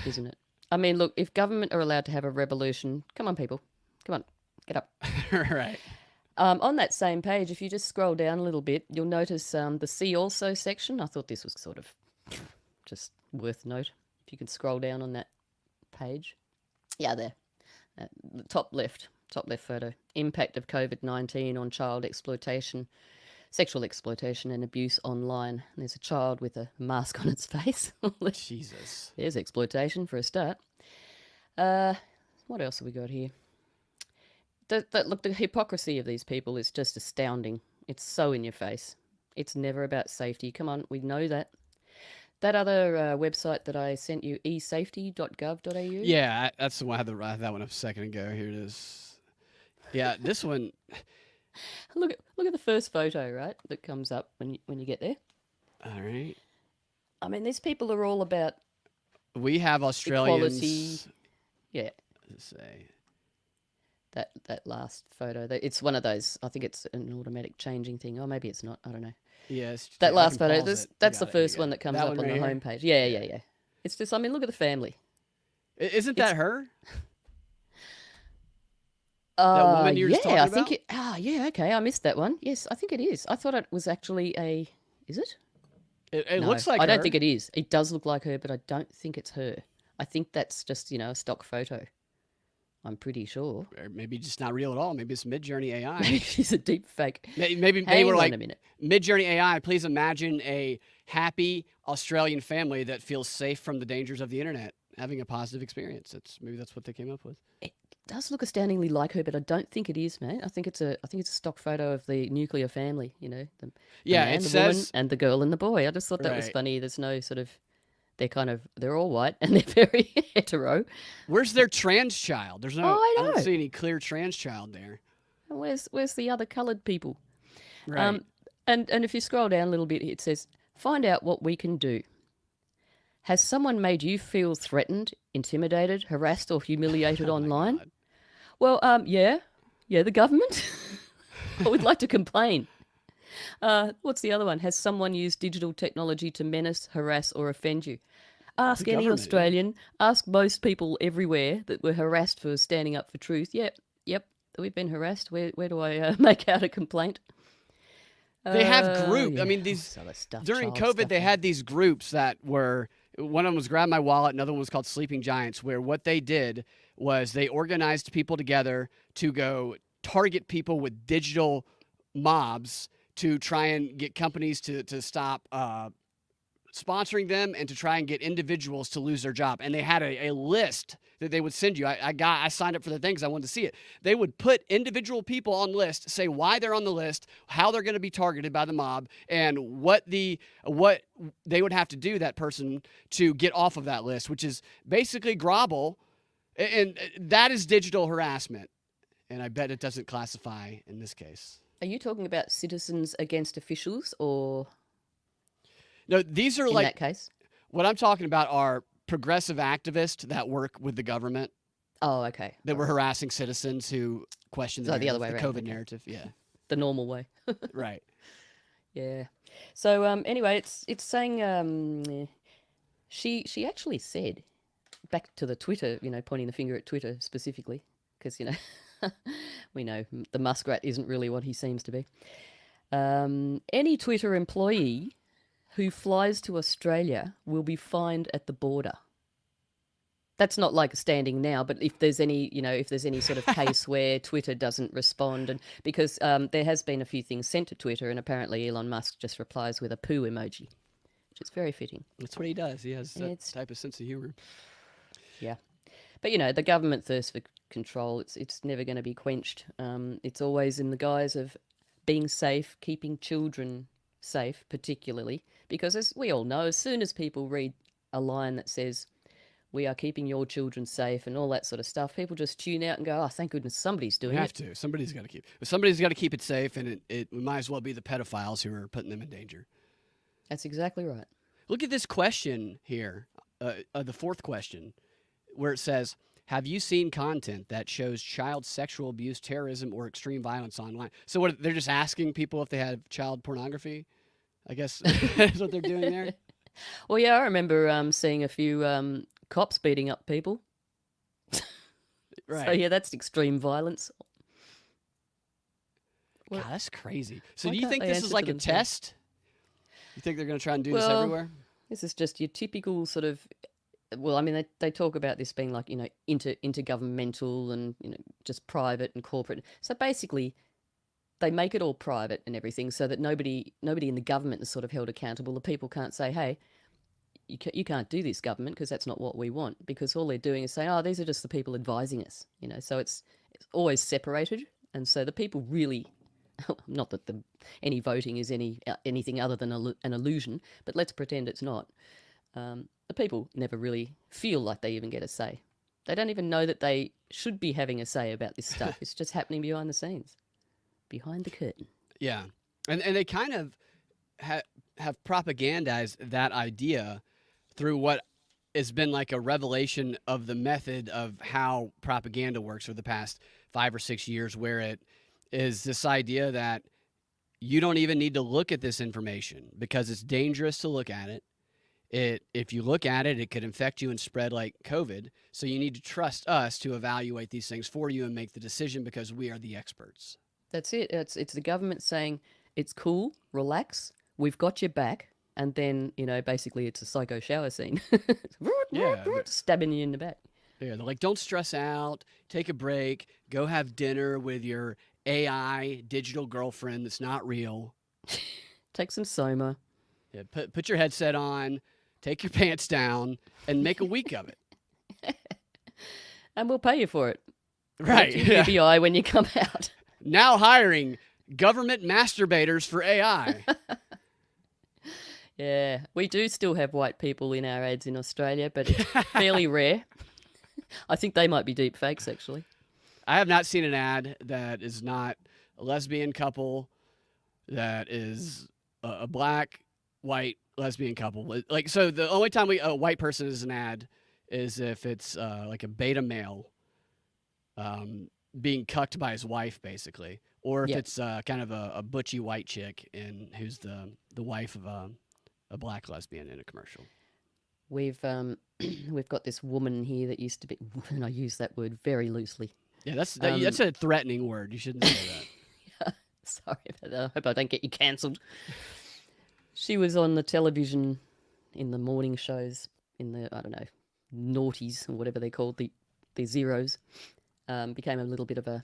Isn't it? I mean, look, if government are allowed to have a revolution, come on, people. Come on, get up. Right. On that same page, if you just scroll down a little bit, you'll notice the See Also section. I thought this was sort of just worth note. If you can scroll down on that page. Yeah, there. The top left photo. Impact of COVID-19 on child exploitation, sexual exploitation and abuse online. And there's a child with a mask on its face. Jesus. There's exploitation for a start. What else have we got here? Look, the hypocrisy of these people is just astounding. It's so in your face. It's never about safety. Come on, we know that. That other website that I sent you, esafety.gov.au. Yeah, that's the one. I had that one a second ago. Here it is. Yeah, this one. Look at the first photo, right? That comes up when you get there. All right. I mean, these people are all about We have Australians. equality. Yeah. Let's say. That last photo. It's one of those. I think it's an automatic changing thing. Or maybe it's not. I don't know. Yes. That I last can photo. pause it. That's You the got it, you first got one it. that comes That up one on the right here? homepage. Yeah. It's just. I mean, look at the family. Isn't that her? That woman you were just Yeah, talking I think about? it. Yeah, okay. I missed that one. Yes, I think it is. I thought it was actually a. Is it? It No, looks like I don't her. think it is. It does look like her, but I don't think it's her. I think that's just a stock photo. I'm pretty sure. Or maybe just not real at all. Maybe it's Midjourney AI. Maybe she's a deep fake. Maybe Hang we're on like a minute. Midjourney AI. Please imagine a happy Australian family that feels safe from the dangers of the internet, having a positive experience. Maybe that's what they came up with. It does look astoundingly like her, but I don't think it is, man. I think it's a stock photo of the nuclear family. The Yeah, man, it the woman, says and the girl and the boy. I just thought that was right. funny. There's no sort of. They're all white and they're very hetero. Where's their trans child? There's no. Oh, I don't know. see any clear trans child there. Where's the other coloured people? Right. And if you scroll down a little bit, it says, "Find out what we can do. Has someone made you feel threatened, intimidated, harassed, or humiliated Oh my online?" God. Well, yeah, the government. I would like to complain. What's the other one? Has someone used digital technology to menace, harass, or offend you? Ask The any government, yeah. Australian. Ask most people everywhere that were harassed for standing up for truth. Yep, we've been harassed. Where do I make out a complaint? They have groups. Yeah, I mean, all these this other stuff, during child COVID, stuff, they and- had these groups that were. One of them was Grab My Wallet. Another one was called Sleeping Giants, where what they did was they organized people together to go target people with digital mobs to try and get companies to stop sponsoring them and to try and get individuals to lose their job. And they had a list that they would send you. I signed up for the thing because I wanted to see it. They would put individual people on list, say why they're on the list, how they're going to be targeted by the mob, and what they would have to do, that person, to get off of that list, which is basically grovel. And that is digital harassment. And I bet it doesn't classify in this case. Are you talking about citizens against officials, or No, these are in like that case? what I'm talking about are progressive activists that work with the government. Oh, okay. that were Right. harassing citizens who questioned the, So the other narrative, way the around. COVID Okay. narrative. Yeah, The normal way. right. Yeah. So anyway, it's saying she actually said, back to the Twitter, pointing the finger at Twitter specifically, because we know the muskrat isn't really what he seems to be. Any Twitter employee who flies to Australia will be fined at the border. That's not like standing now, but if there's any sort of case where Twitter doesn't respond, and because there has been a few things sent to Twitter, and apparently Elon Musk just replies with a poo emoji, which is very fitting. That's what he does. He has that It's type of sense of humor. Yeah, but the government thirst for control, it's never going to be quenched. It's always in the guise of being safe, keeping children safe, particularly because, as we all know, as soon as people read a line that says we are keeping your children safe and all that sort of stuff, people just tune out and go, oh, thank goodness somebody's You doing have it. to. Somebody's got to keep it safe, and it might as well be the pedophiles who are putting them in danger. That's exactly right. Look at this question here, the fourth question, where it says, have you seen content that shows child sexual abuse, terrorism, or extreme violence online? So what, they're just asking people if they have child pornography? I guess that's what they're doing there. Well, yeah, I remember seeing a few cops beating up people. Right. So, yeah, that's extreme violence. God, that's crazy. So Why do you can't think they this answer is to like a themselves? test? You think they're going to try and do this Well, everywhere? This is just your typical sort of, well, I mean, they talk about this being like, intergovernmental and, just private and corporate. So basically, they make it all private and everything so that nobody in the government is sort of held accountable. The people can't say, hey, you can't do this, government, because that's not what we want, because all they're doing is saying, oh, these are just the people advising us, so it's always separated. And so the people really, not that any voting is anything other than an illusion, but let's pretend it's not. The people never really feel like they even get a say. They don't even know that they should be having a say about this stuff. It's just happening behind the scenes, behind the curtain. Yeah. And they kind of have propagandized that idea through what has been like a revelation of the method of how propaganda works for the past 5 or 6 years, where it is this idea that you don't even need to look at this information because it's dangerous to look at it. If you look at it, it could infect you and spread like COVID. So you need to trust us to evaluate these things for you and make the decision because we are the experts. That's it. It's the government saying, it's cool, relax, we've got your back. And then, basically it's a psycho shower scene. Yeah. Stabbing you in the back. Yeah, they're like, don't stress out, take a break, go have dinner with your AI digital girlfriend that's not real. Take some Soma. Yeah, put your headset on, take your pants down, and make a week of it. And we'll pay you for it. Right. Yeah. UBI when you come out. Now hiring government masturbators for AI. Yeah, we do still have white people in our ads in Australia, but it's fairly rare. I think they might be deep fakes, actually. I have not seen an ad that is not a lesbian couple, that is a black, white, lesbian couple. Like, so the only time a white person is an ad is if it's like a beta male being cucked by his wife, basically. Or if it's kind of a butchy white chick and who's the wife of a black lesbian in a commercial. We've got this woman here that used to be, and I use that word very loosely. Yeah, that's a threatening word. You shouldn't say that. Yeah, sorry about that. I hope I don't get you cancelled. She was on the television in the morning shows in the, I don't know, noughties or whatever they're called, the zeros. Became a little bit of a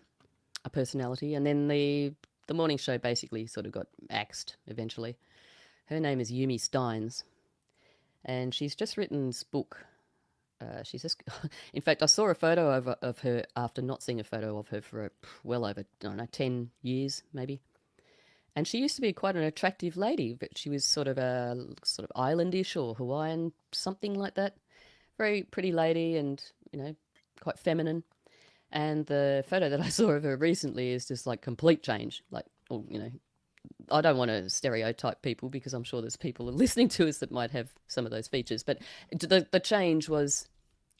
personality. And then the morning show basically sort of got axed eventually. Her name is Yumi Steins, and she's just written this book. She's just, in fact, I saw a photo of her after not seeing a photo of her for well over, I don't know, 10 years maybe. And she used to be quite an attractive lady, but she was sort of islandish or Hawaiian, something like that. Very pretty lady and, quite feminine. And the photo that I saw of her recently is just like complete change. Like, I don't want to stereotype people because I'm sure there's people listening to us that might have some of those features. But the change was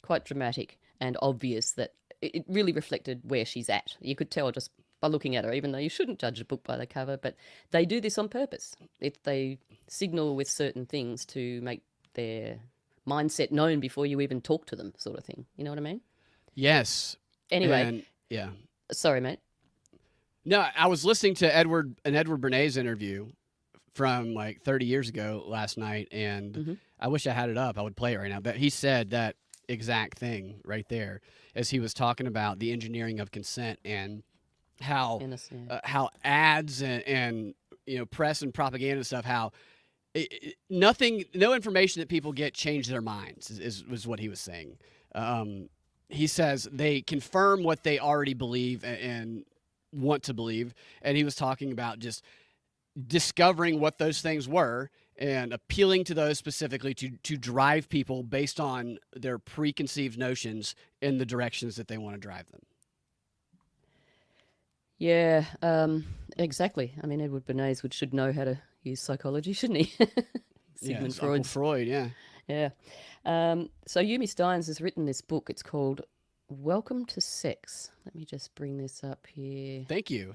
quite dramatic and obvious that it really reflected where she's at. You could tell just by looking at her, even though you shouldn't judge a book by the cover, but they do this on purpose. They signal with certain things to make their mindset known before you even talk to them, sort of thing. You know what I mean? Yes. Anyway, And, yeah. sorry, mate. No, I was listening to Edward Bernays interview from like 30 years ago last night, and I wish I had it up. I would play it right now. But he said that exact thing right there as he was talking about the engineering of consent and how ads and press and propaganda and stuff, how no information that people get change their minds is what he was saying. He says they confirm what they already believe and want to believe, and he was talking about just discovering what those things were and appealing to those specifically to drive people based on their preconceived notions in the directions that they want to drive them. Yeah, exactly. I mean, Edward Bernays should know how to use psychology, shouldn't he? Sigmund Freud, yeah. Yeah. So Yumi Steins has written this book. It's called Welcome to Sex. Let me just bring this up here. Thank you.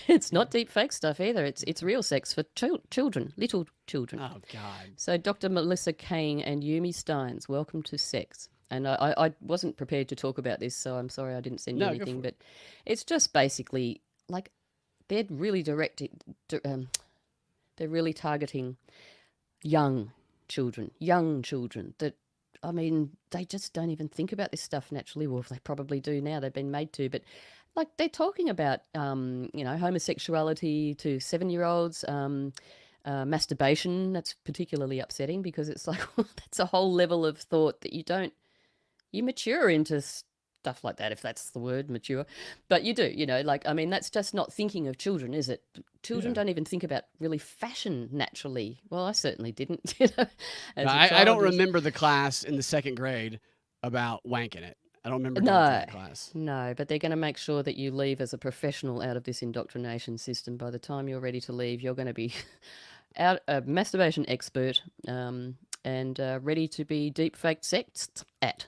It's not deep fake stuff either. It's real sex for children, little children. Oh, God. So Dr. Melissa Kane and Yumi Steins, Welcome to Sex. And I wasn't prepared to talk about this, so I'm sorry I didn't send you anything. But it's just basically like they're really they're really targeting young children that, I mean, they just don't even think about this stuff naturally. Well, they probably do now. They've been made to. But like they're talking about, homosexuality to 7-year-olds, masturbation. That's particularly upsetting because it's like that's a whole level of thought that you mature into stuff like that, if that's the word, mature. But you do, that's just not thinking of children, is it? Children don't even think about really fashion naturally. Well, I certainly didn't, I don't remember the class in the second grade about wanking it. I don't remember going to that class. No, but they're going to make sure that you leave as a professional out of this indoctrination system. By the time you're ready to leave, you're going to be a masturbation expert and ready to be deep faked sexed at.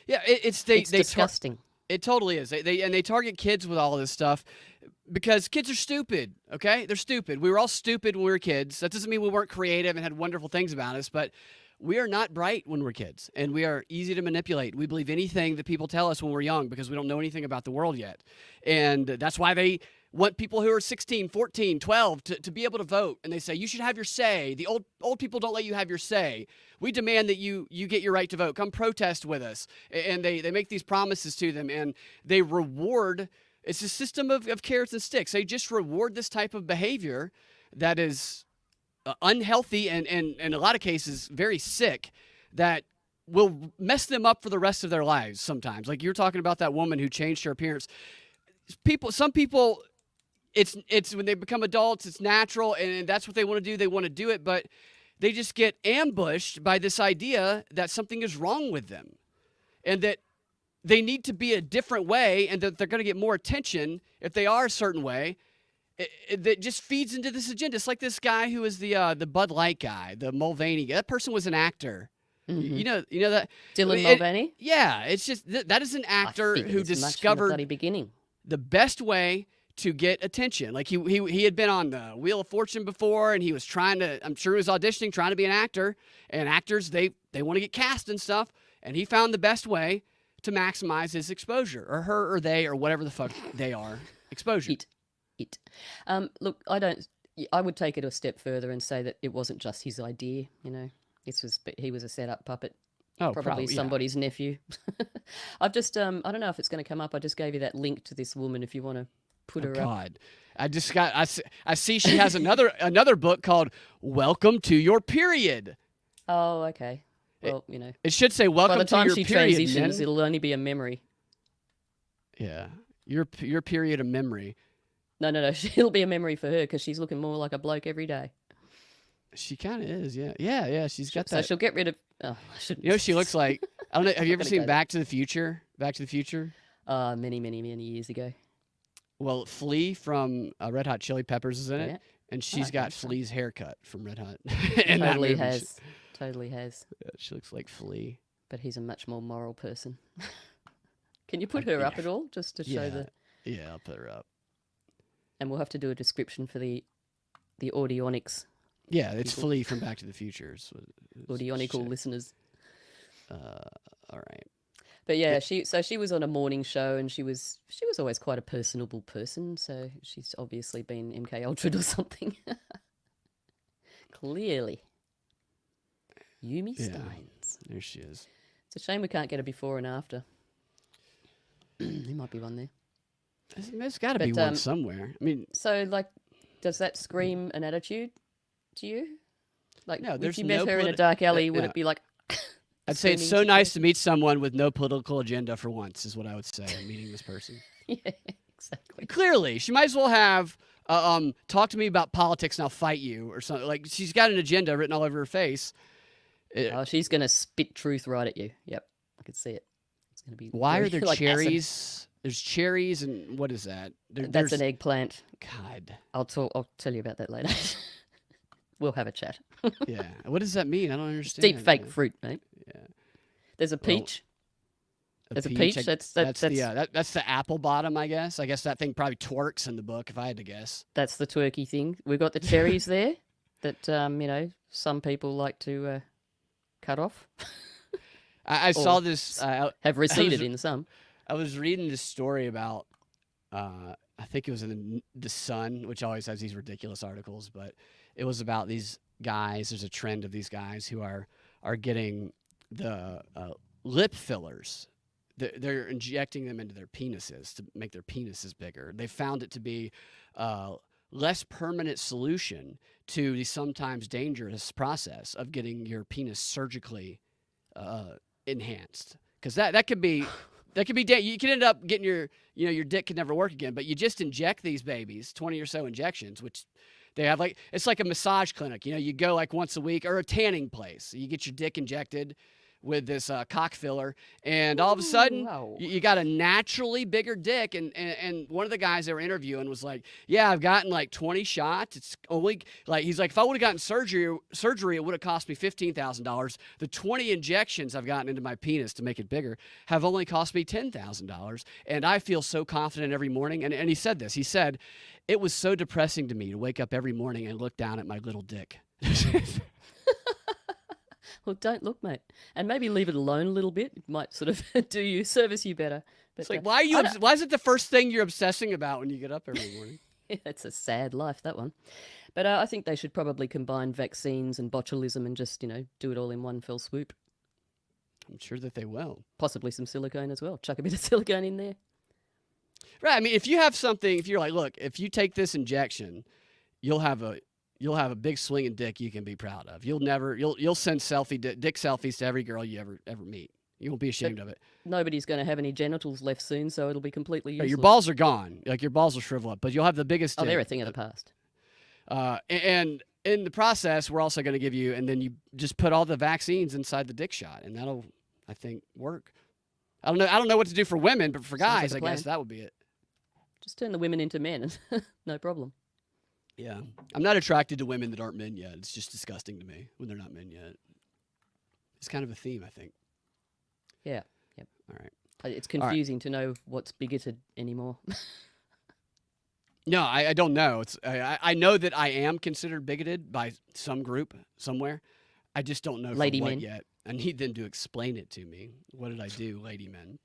Yeah, it's disgusting. It totally is. They target kids with all of this stuff because kids are stupid, okay? They're stupid. We were all stupid when we were kids. That doesn't mean we weren't creative and had wonderful things about us, but we are not bright when we're kids, and we are easy to manipulate. We believe anything that people tell us when we're young because we don't know anything about the world yet. And that's why they want people who are 16, 14, 12 to be able to vote. And they say, you should have your say. The old people don't let you have your say. We demand that you get your right to vote. Come protest with us. And they make these promises to them, and they reward. It's a system of carrots and sticks. They just reward this type of behavior that is unhealthy and in a lot of cases very sick, that will mess them up for the rest of their lives sometimes. Like you're talking about that woman who changed her appearance. Some people, it's when they become adults, it's natural, and that's what they want to do. They want to do it, but they just get ambushed by this idea that something is wrong with them and that they need to be a different way and that they're going to get more attention if they are a certain way. That just feeds into this agenda. It's like this guy who was the Bud Light guy, the Mulvaney guy. That person was an actor. Mm-hmm. You know that Dylan Mulvaney? Yeah, it's just that is an actor who discovered the best way to get attention. Like he had been on the Wheel of Fortune before, and he was I'm sure he was auditioning, trying to be an actor. And actors, they want to get cast and stuff. And he found the best way to maximize his exposure, or her, or they, or whatever the fuck they are, exposure. Look, I would take it a step further and say that it wasn't just his idea. He was a set-up puppet. Oh, probably somebody's nephew. I've just, I don't know if it's going to come up. I just gave you that link to this woman if you want to put her up. God, I see she has another book called Welcome to Your Period. Oh, okay. Well, it should say Welcome to Your Period. By the time she transitions, it'll only be a memory. Yeah, your period of memory. No. It'll be a memory for her because she's looking more like a bloke every day. She kind of is, yeah. Yeah, she's got that. So she'll get rid of... Oh, I shouldn't... You know what she looks like? I don't know. Have you ever seen Back to the Future? Back to the Future? Many, many, many years ago. Well, Flea from Red Hot Chili Peppers is in it, and she's got Flea's haircut from Red Hot. Totally has. Yeah, she looks like Flea. But he's a much more moral person. Can you put her up at all, just to show the? Yeah, I'll put her up. And we'll have to do a description for the audionics. Yeah, it's Flea from Back to the Future. Audionical listeners. All right. But yeah, she was on a morning show, and she was always quite a personable person. So she's obviously been MK Ultra'd or something. Clearly, Yumi Steins. There she is. It's a shame we can't get a before and after. There might be one there. There's got to be one somewhere. I mean, so like, does that scream an attitude to you? Like, no, if you met her in a dark alley, would it be like? I'd say it's so nice to meet someone with no political agenda for once, is what I would say. Meeting this person. Yeah, exactly. Clearly, she might as well have talk to me about politics and I'll fight you or something. Like, she's got an agenda written all over her face. She's gonna spit truth right at you. Yep, I could see it. It's gonna be. Why are there like cherries? acid. There's cherries, and what is that? That's an eggplant. God. I'll tell you about that later. We'll have a chat. Yeah. What does that mean? I don't understand. Deep fake fruit, mate. Yeah. There's a peach. There's a peach. That's the apple bottom, I guess. I guess that thing probably twerks in the book, if I had to guess. That's the twerky thing. We've got the cherries there that some people like to cut off. I saw this. Have receded in some. I was reading this story about. I think it was in the Sun, which always has these ridiculous articles, but it was about these guys. There's a trend of these guys who are getting the lip fillers. They're injecting them into their penises to make their penises bigger. They found it to be less permanent solution to the sometimes dangerous process of getting your penis surgically enhanced, because that could be you could end up getting your dick could never work again. But you just inject these babies, 20 or so injections, which they have it's like a massage clinic. You go like once a week, or a tanning place. You get your dick injected with this cock filler, and all of a sudden you got a naturally bigger dick. And one of the guys they were interviewing was like, yeah, I've gotten like 20 shots. It's only like, he's like, if I would have gotten surgery, it would have cost me $15,000. The 20 injections I've gotten into my penis to make it bigger have only cost me $10,000. And I feel so confident every morning. And he said this, he said, it was so depressing to me to wake up every morning and look down at my little dick. Well, don't look, mate, and maybe leave it alone a little bit. It might sort of service you better. But, it's like, why is it the first thing you're obsessing about when you get up every morning? Yeah, it's a sad life, that one. But I think they should probably combine vaccines and botulism and just do it all in one fell swoop. I'm sure that they will. Possibly some silicone as well. Chuck a bit of silicone in there. Right. I mean, if you have something, if you're like, look, if you take this injection, you'll have a big swinging dick you can be proud of. You'll send dick selfies to every girl you ever meet. You won't be ashamed of it. Nobody's going to have any genitals left soon, so it'll be completely useless. Your balls are gone. Like, your balls will shrivel up, but you'll have the biggest dick. They're a thing of the past. And in the process, we're also going to give you, and then you just put all the vaccines inside the dick shot, and that'll, I think, work. I don't know what to do for women, but for guys, I guess that would be it. Just turn the women into men, and no problem. Yeah. I'm not attracted to women that aren't men yet. It's just disgusting to me when they're not men yet. It's kind of a theme, I think. Yeah. Yep. All right. It's confusing to know what's bigoted anymore. No, I don't know. I know that I am considered bigoted by some group somewhere. I just don't know lady for what men yet. I need them to explain it to me. What did I do, lady men?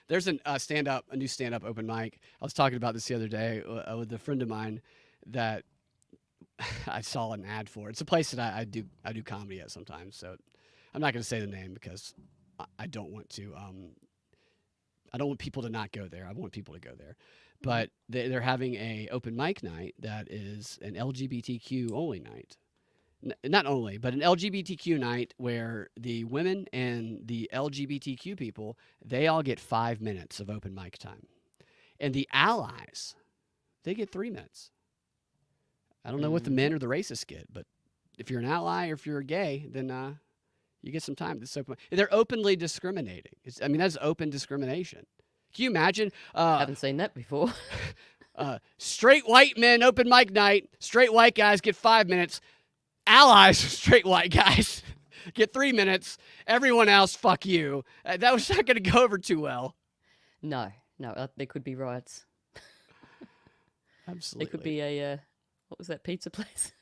There's a new stand-up open mic. I was talking about this the other day with a friend of mine that I saw an ad for. It's a place that I do comedy at sometimes. So I'm not going to say the name because I don't want to. I don't want people to not go there. I want people to go there. But they're having a open mic night that is an LGBTQ only night. Not only, but an LGBTQ night where the women and the LGBTQ people, they all get 5 minutes of open mic time. And the allies, they get 3 minutes. I don't know what the men or the racists get, but if you're an ally or if you're gay, then you get some time. They're openly discriminating. That's open discrimination. Can you imagine? I haven't seen that before. Straight white men, open mic night. Straight white guys get 5 minutes. Allies, straight white guys, get 3 minutes. Everyone else, fuck you. That was not going to go over too well. No, there could be riots. Absolutely. There could be a what was that pizza place?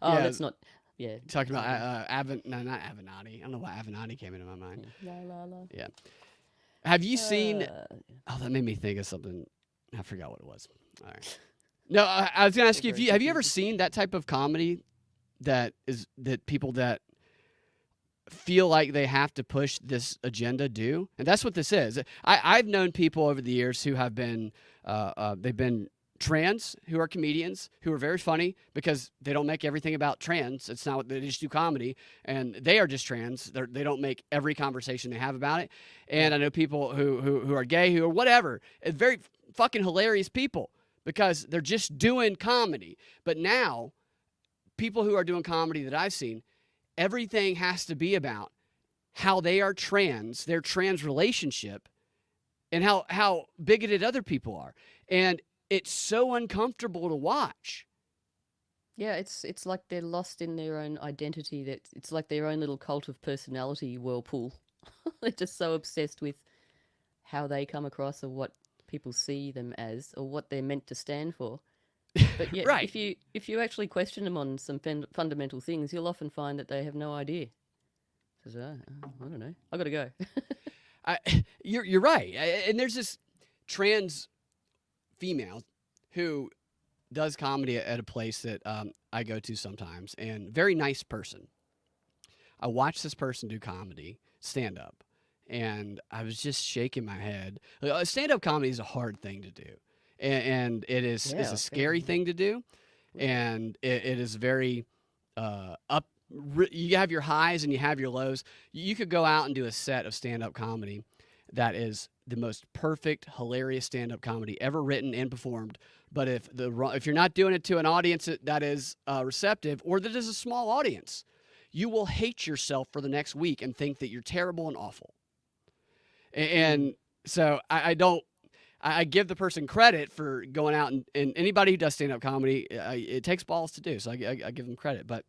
Oh, Yeah, that's not. Yeah, talking about that's not no, not Avenatti. I don't know why Avenatti came into my mind. good. La la la. Yeah. Have you seen? Uh, Oh, that made me think of something. I forgot what it was. All right. No, I was gonna ask you if very you have you ever confusing. seen that type of comedy that people that feel like they have to push this agenda do, and that's what this is. I've known people over the years who have been they've been trans who are comedians who are very funny because they don't make everything about trans. It's not what they just do comedy, and they are just trans. They don't make every conversation they have about it. And I know people who are gay, who are whatever, very fucking hilarious people because they're just doing comedy. But now, people who are doing comedy that I've seen, everything has to be about how they are trans, their trans relationship, and how bigoted other people are. And it's so uncomfortable to watch. Yeah, it's like they're lost in their own identity. That it's like their own little cult of personality whirlpool. They're just so obsessed with how they come across or what people see them as or what they're meant to stand for. But yet, Right. if you actually question them on some fundamental things, you'll often find that they have no idea. Says, I don't know. I got to go. You're right. And there's this trans female who does comedy at a place that I go to sometimes, and very nice person. I watched this person do comedy, stand up, and I was just shaking my head. Stand up comedy is a hard thing to do, and it is Yeah, it's a fair scary enough. thing to do, and it is very up. You have your highs and you have your lows. You could go out and do a set of stand up comedy that is the most perfect, hilarious stand up comedy ever written and performed. But if you're not doing it to an audience that is receptive or that is a small audience, you will hate yourself for the next week and think that you're terrible and awful. And so I give the person credit for going out and anybody who does stand up comedy, it takes balls to do. So I give them credit. But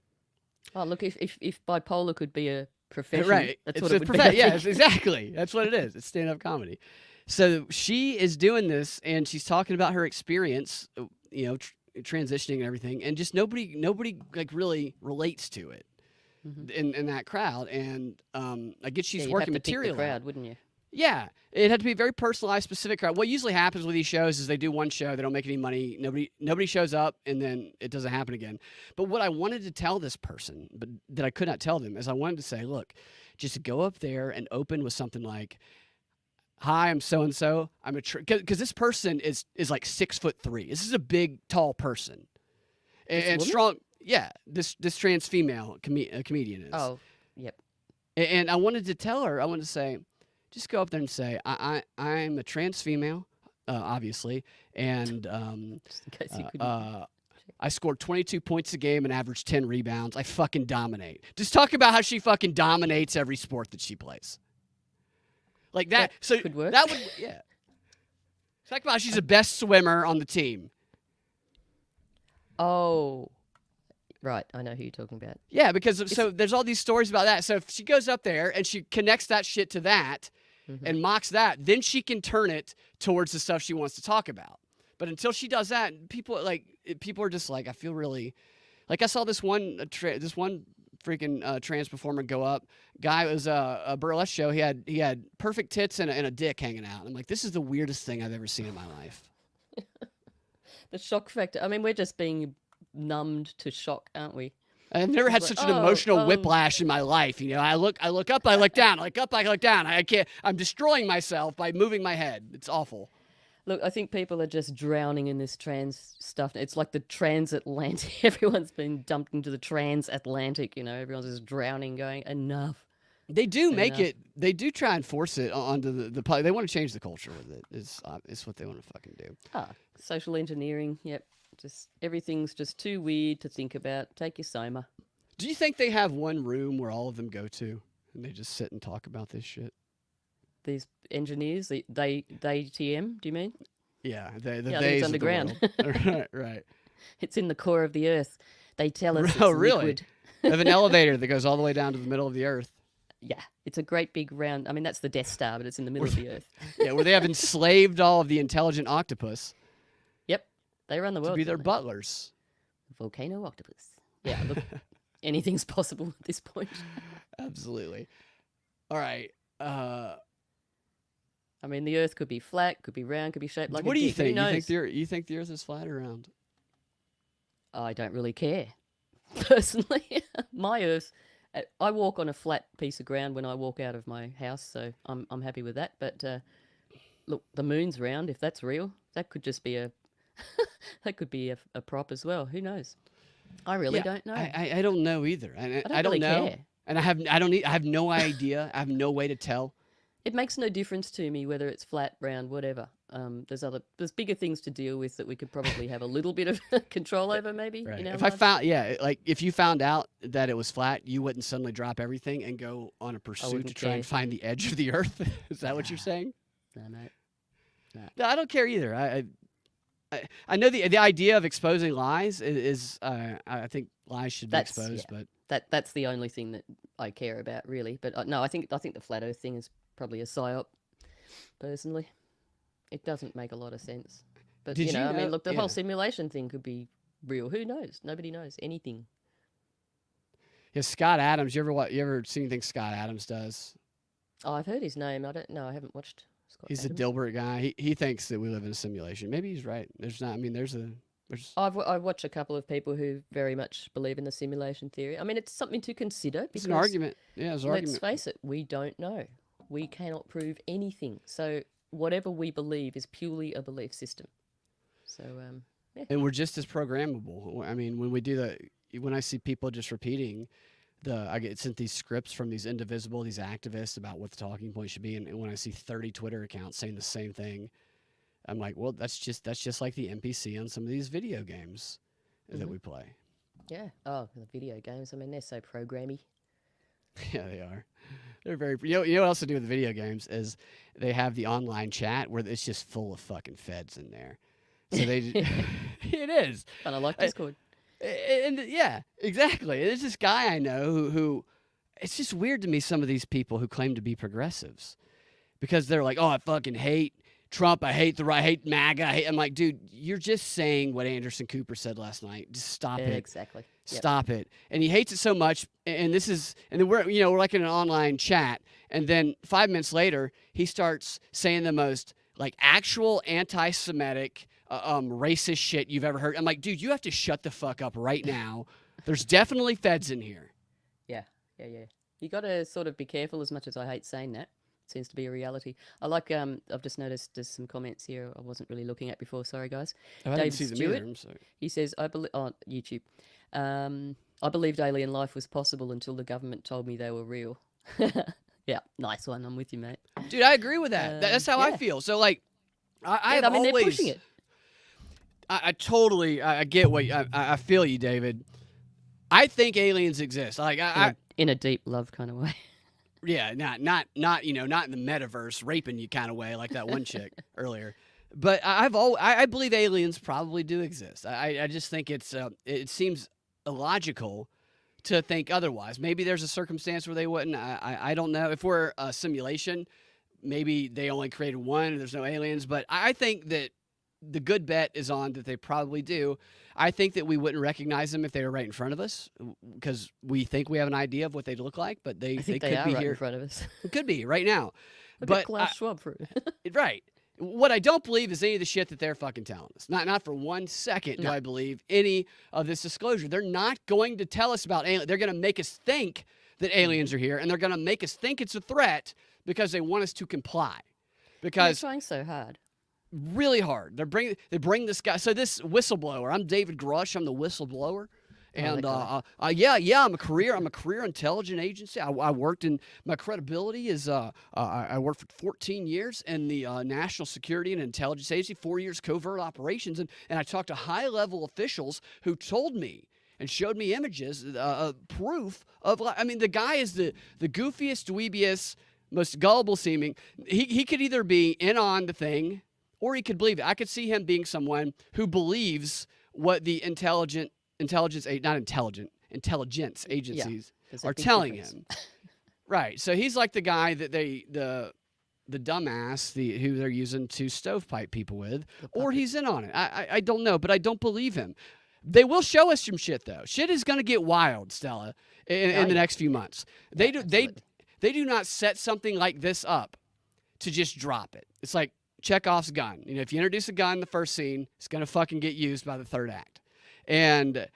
Oh, look, if bipolar could be a profession, right, that's it's what a it would be. I yeah, think. exactly. That's what it is. It's stand up comedy. So she is doing this, and she's talking about her experience, transitioning and everything, and just nobody like really relates to it Mhm. in that crowd. And I guess Yeah, she's you'd have working to pick the material out. crowd, wouldn't you? Yeah, it had to be a very personalized, specific crowd. What usually happens with these shows is they do one show, they don't make any money, nobody shows up, and then it doesn't happen again. But what I wanted to tell this person, but that I could not tell them, is I wanted to say, look, just go up there and open with something like, "Hi, I'm so and so. I'm a because this person is like 6'3". This is a big, tall person, This and woman? strong. Yeah, this trans female comedian is. Oh, yep. And I wanted to tell her, I wanted to say, just go up there and say, I'm a trans female, obviously, and Just in case you couldn't. I scored 22 points a game and averaged 10 rebounds. I fucking dominate. Just talk about how she fucking dominates every sport that she plays. Like that. That So could work. that would, yeah. Talk about how she's the best swimmer on the team. Oh, right. I know who you're talking about. Yeah, because so there's all these stories about that. So if she goes up there and she connects that shit to that Mhm. and mocks that, then she can turn it towards the stuff she wants to talk about. But until she does that, people are just like, I feel really like I saw this one freaking trans performer go up. Guy was a burlesque show. He had perfect tits and a dick hanging out. I'm like, this is the weirdest thing I've ever seen in my life. The shock factor. I mean, we're just being numbed to shock, aren't we? I've never had It's like, such an emotional oh, whiplash in my life. I look up, I look down, I look up, I look down. I can't. I'm destroying myself by moving my head. It's awful. Look, I think people are just drowning in this trans stuff. It's like the transatlantic. Everyone's been dumped into the transatlantic. Everyone's just drowning, going, enough. They do make enough. it. They do try and force it onto the public. They want to change the culture with it. It's what they want to fucking do. Social engineering. Yep. Just everything's just too weird to think about. Take your soma. Do you think they have one room where all of them go to and they just sit and talk about this shit? These engineers, they TM. Do you mean? Yeah, the Yeah, I think it's days of the underground. world. right. It's in the core of the earth. They tell us Oh, it's really? liquid. They have an elevator that goes all the way down to the middle of the earth. Yeah, it's a great big round. I mean, that's the Death Star, but it's in the middle of the Earth. Yeah, where they have enslaved all of the intelligent octopus Yep, they run the to world. be their don't they? butlers. Volcano octopus. Yeah, look, anything's possible at this point. Absolutely. All right. I mean, the Earth could be flat, could be round, could be shaped like What a do you dick. Who think? knows? You think the Earth is flat or round? I don't really care, personally. My Earth, I walk on a flat piece of ground when I walk out of my house, so I'm happy with that. But look, the moon's round. If that's real, that could just be a that could be a prop as well. Who knows? I really don't know. I don't know either. And I don't really know. care. And I have no idea. I have no way to tell. It makes no difference to me whether it's flat, round, whatever. There's bigger things to deal with that we could probably have a little bit of control over, maybe. Right. In our If I lives. found, like if you found out that it was flat, you wouldn't suddenly drop everything and go on a pursuit to wouldn't try and care. find the edge of the Earth. Is that what you're saying? No, mate. No, I don't care either. I know the idea of exposing lies is I think lies should be That's- exposed, yeah. but That's the only thing that I care about, really. But no, I think the flat Earth thing is probably a psyop. Personally, it doesn't make a lot of sense. But Did you I mean, know- look, the yeah. whole simulation thing could be real. Who knows? Nobody knows anything. yeah, Scott Adams. You ever see anything Scott Adams does? Oh, I've heard his name. I don't know. I haven't watched. Scott He's Adams. a Dilbert guy. He thinks that we live in a simulation. Maybe he's right. There's not. I mean, there's. I watch a couple of people who very much believe in the simulation theory. I mean, it's something to consider. It's Because an argument. Yeah, it's an let's argument. face it, we don't know. We cannot prove anything. So whatever we believe is purely a belief system. So yeah. And we're just as programmable. I mean, when I see people just repeating I get sent these scripts from these indivisible, these activists about what the talking point should be, and when I see 30 Twitter accounts saying the same thing, I'm like, well, that's just like the NPC on some of these video games that we play. Yeah. Oh, the video games. I mean, they're so programmy. Yeah, they are. They're very. You know what else to do with the video games is they have the online chat where it's just full of fucking feds in there. So they, it is. Kind of like Discord. And yeah, exactly. There's this guy I know who it's just weird to me, some of these people who claim to be progressives, because they're like, oh, I fucking hate Trump. I hate the right. I hate MAGA. I'm like, dude, you're just saying what Anderson Cooper said last night. Just stop it. Exactly. Yep. Stop it. And he hates it so much. And then we're like in an online chat. And then 5 minutes later, he starts saying the most like actual anti-Semitic, racist shit you've ever heard. I'm like, dude, you have to shut the fuck up right now. There's definitely feds in here. Yeah. You got to sort of be careful. As much as I hate saying that, it seems to be a reality. I like. I've just noticed there's some comments here I wasn't really looking at before. Sorry, guys. I didn't Dave see them Stewart. either. I'm sorry. He says, "I believe on YouTube. I believed alien life was possible until the government told me they were real." Yeah, nice one. I'm with you, mate. Dude, I agree with that. That's how I yeah. feel. So like, I I mean, they're pushing it. I totally get what I feel you, David. I think aliens exist. Like In a deep love kind of way. yeah, not not in the metaverse raping you kind of way like that one chick earlier. But I believe aliens probably do exist. I just think it seems illogical to think otherwise. Maybe there's a circumstance where they wouldn't. I don't know. If we're a simulation, maybe they only created one and there's no aliens. But I think that the good bet is on that they probably do. I think that we wouldn't recognize them if they were right in front of us because we think we have an idea of what they'd look like, but they I think could they are be right here. in front of us. It could be right now. Look but at Klaus Schwab for it. right. What I don't believe is any of the shit that they're fucking telling us. Not for 1 second do No. I believe any of this disclosure. They're not going to tell us about aliens. They're going to make us think that aliens are here, and they're going to make us think it's a threat because they want us to comply. They're Because trying so hard. really hard. They bring this guy. So this whistleblower. I'm David Grush. I'm the whistleblower. And that I'm a career intelligence agency. I worked in my credibility is I worked for 14 years in the National Security and Intelligence Agency, 4 years covert operations, and I talked to high level officials who told me and showed me images, proof of. I mean, the guy is the goofiest, dweebiest, most gullible seeming. He could either be in on the thing or he could believe it. I could see him being someone who believes what the intelligence agencies There's a are big telling difference. him. Right. So he's like the guy that the dumbass who they're using to stovepipe people with, or he's in on it. I don't know, but I don't believe him. They will show us some shit though. Shit is going to get wild, Stella, in the next few months. They do not set something like this up to just drop it. It's like Chekhov's gun. You know, if you introduce a gun in the first scene, it's going to fucking get used by the third act. And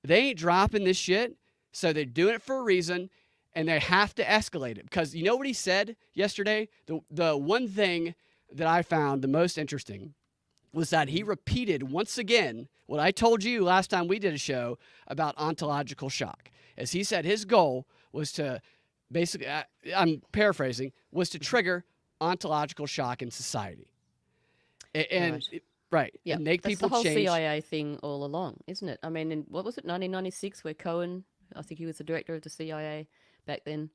they ain't dropping this shit, so they're doing it for a reason, and they have to escalate it. Because you know what he said yesterday? The one thing that I found the most interesting was that he repeated once again what I told you last time we did a show about ontological shock. As he said, his goal was to basically, I'm paraphrasing, was to trigger ontological shock in society. Right. Yeah, and make that's people the whole change. CIA thing all along, isn't it? I mean, in what was it, 1996, where Cohen, I think he was the director of the CIA back then,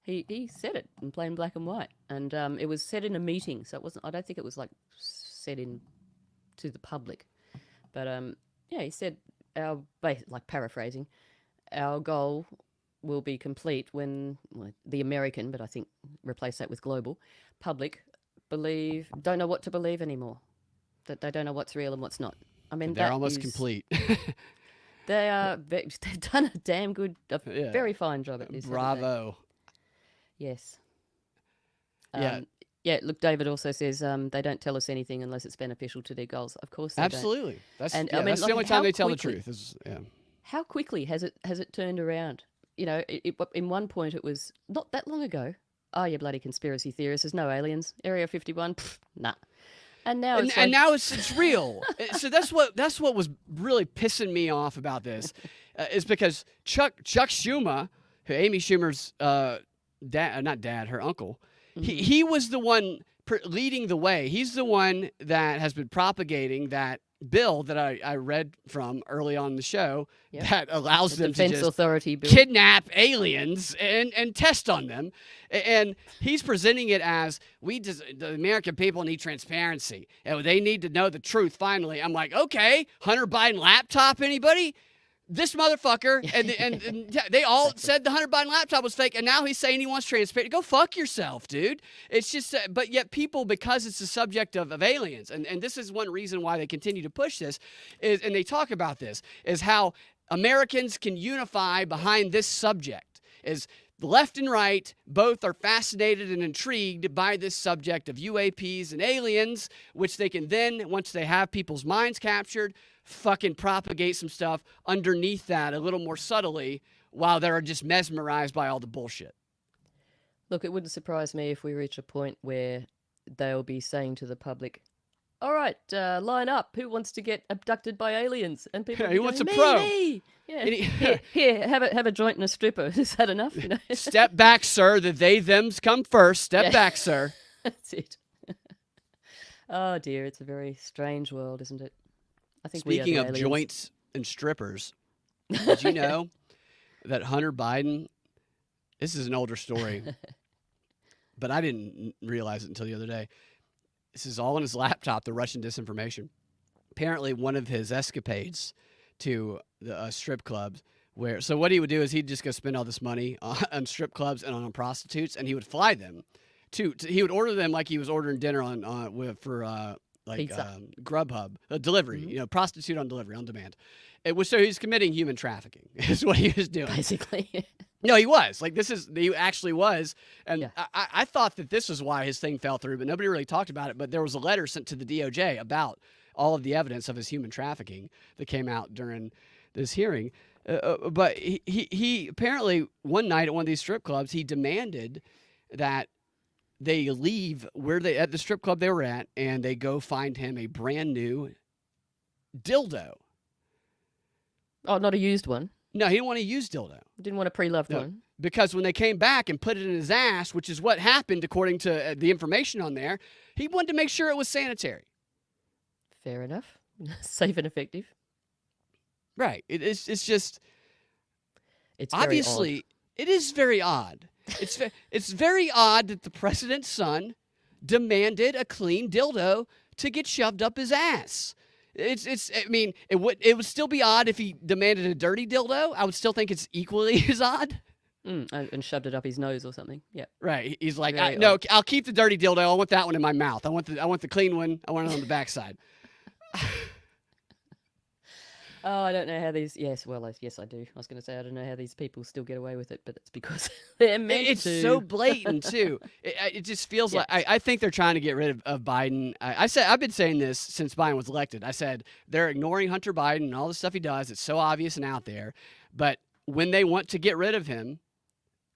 he said it in plain black and white, and it was said in a meeting, so it wasn't. I don't think it was like said to the public, but yeah, he said like paraphrasing, our goal will be complete when the American, but I think replace that with global public don't know what to believe anymore. That they don't know what's real and what's not. I mean, they're almost complete. They've done a damn good, very fine job at this. Bravo. Yes. Yeah. Yeah. Look, David also says they don't tell us anything unless it's beneficial to their goals. Of course, they Absolutely. don't. That's that's the only time they tell the truth. How quickly has it turned around? You know, in one point it was not that long ago. Oh, you bloody conspiracy theorists! There's no aliens. Area 51, nah. And now it's real. So that's what was really pissing me off about this, is because Chuck Schumer, who Amy Schumer's her uncle, he was the one leading the way. He's the one that has been propagating that bill that I read from early on in the show that allows them to just kidnap aliens and test on them. And he's presenting it as the American people need transparency and they need to know the truth finally. I'm like, okay, Hunter Biden laptop, anybody? This motherfucker, and they all said the Hunter Biden laptop was fake, and now he's saying he wants transparency. Go fuck yourself, dude. It's just, but yet people, because it's the subject of aliens, and this is one reason why they continue to push this, and they talk about this, is how Americans can unify behind this subject. Is the left and right both are fascinated and intrigued by this subject of UAPs and aliens, which they can then, once they have people's minds captured, fucking propagate some stuff underneath that a little more subtly while they're just mesmerized by all the bullshit. Look, it wouldn't surprise me if we reach a point where they'll be saying to the public, all right, line up. Who wants to get abducted by aliens? And people who wants a pro? Me. Yeah. Here, have a joint and a stripper. Is that enough? You know? Step back, sir. The they-thems come first. Step back, sir. That's it. Oh, dear. It's a very strange world, isn't it? I think Speaking of joints and strippers, did you know that Hunter Biden, this is an older story, but I didn't realize it until the other day. This is all on his laptop, the Russian disinformation. Apparently one of his escapades to the strip clubs so what he would do is he'd just go spend all this money on strip clubs and on prostitutes, and he would fly them he would order them like he was ordering dinner for Grubhub, delivery, prostitute on delivery, on demand. It was so he's committing human trafficking is what he was doing. Basically. No, he was. He actually was. And I thought that this was why his thing fell through, but nobody really talked about it. But there was a letter sent to the DOJ about all of the evidence of his human trafficking that came out during this hearing. But he apparently one night at one of these strip clubs, he demanded that they leave at the strip club they were at, and they go find him a brand new dildo. Oh, not a used one? No, he didn't want a used dildo. Didn't want a pre-loved one? Because when they came back and put it in his ass, which is what happened according to the information on there, he wanted to make sure it was sanitary. Fair enough. Safe and effective. Right. It's just... It's obviously, it is very odd. It's very odd that the president's son demanded a clean dildo to get shoved up his ass. I mean, it would still be odd if he demanded a dirty dildo. I would still think it's equally as odd. And shoved it up his nose or something. Yeah. Right. He's like, Very no, odd. I'll keep the dirty dildo. I want that one in my mouth. I want the clean one. I want it on the backside. Oh, I don't know how these. Yes, well, yes, I do. I was going to say I don't know how these people still get away with it, but it's because they're meant It's to. so blatant too. It just feels like I think they're trying to get rid of Biden. I've been saying this since Biden was elected. I said they're ignoring Hunter Biden and all the stuff he does. It's so obvious and out there. But when they want to get rid of him,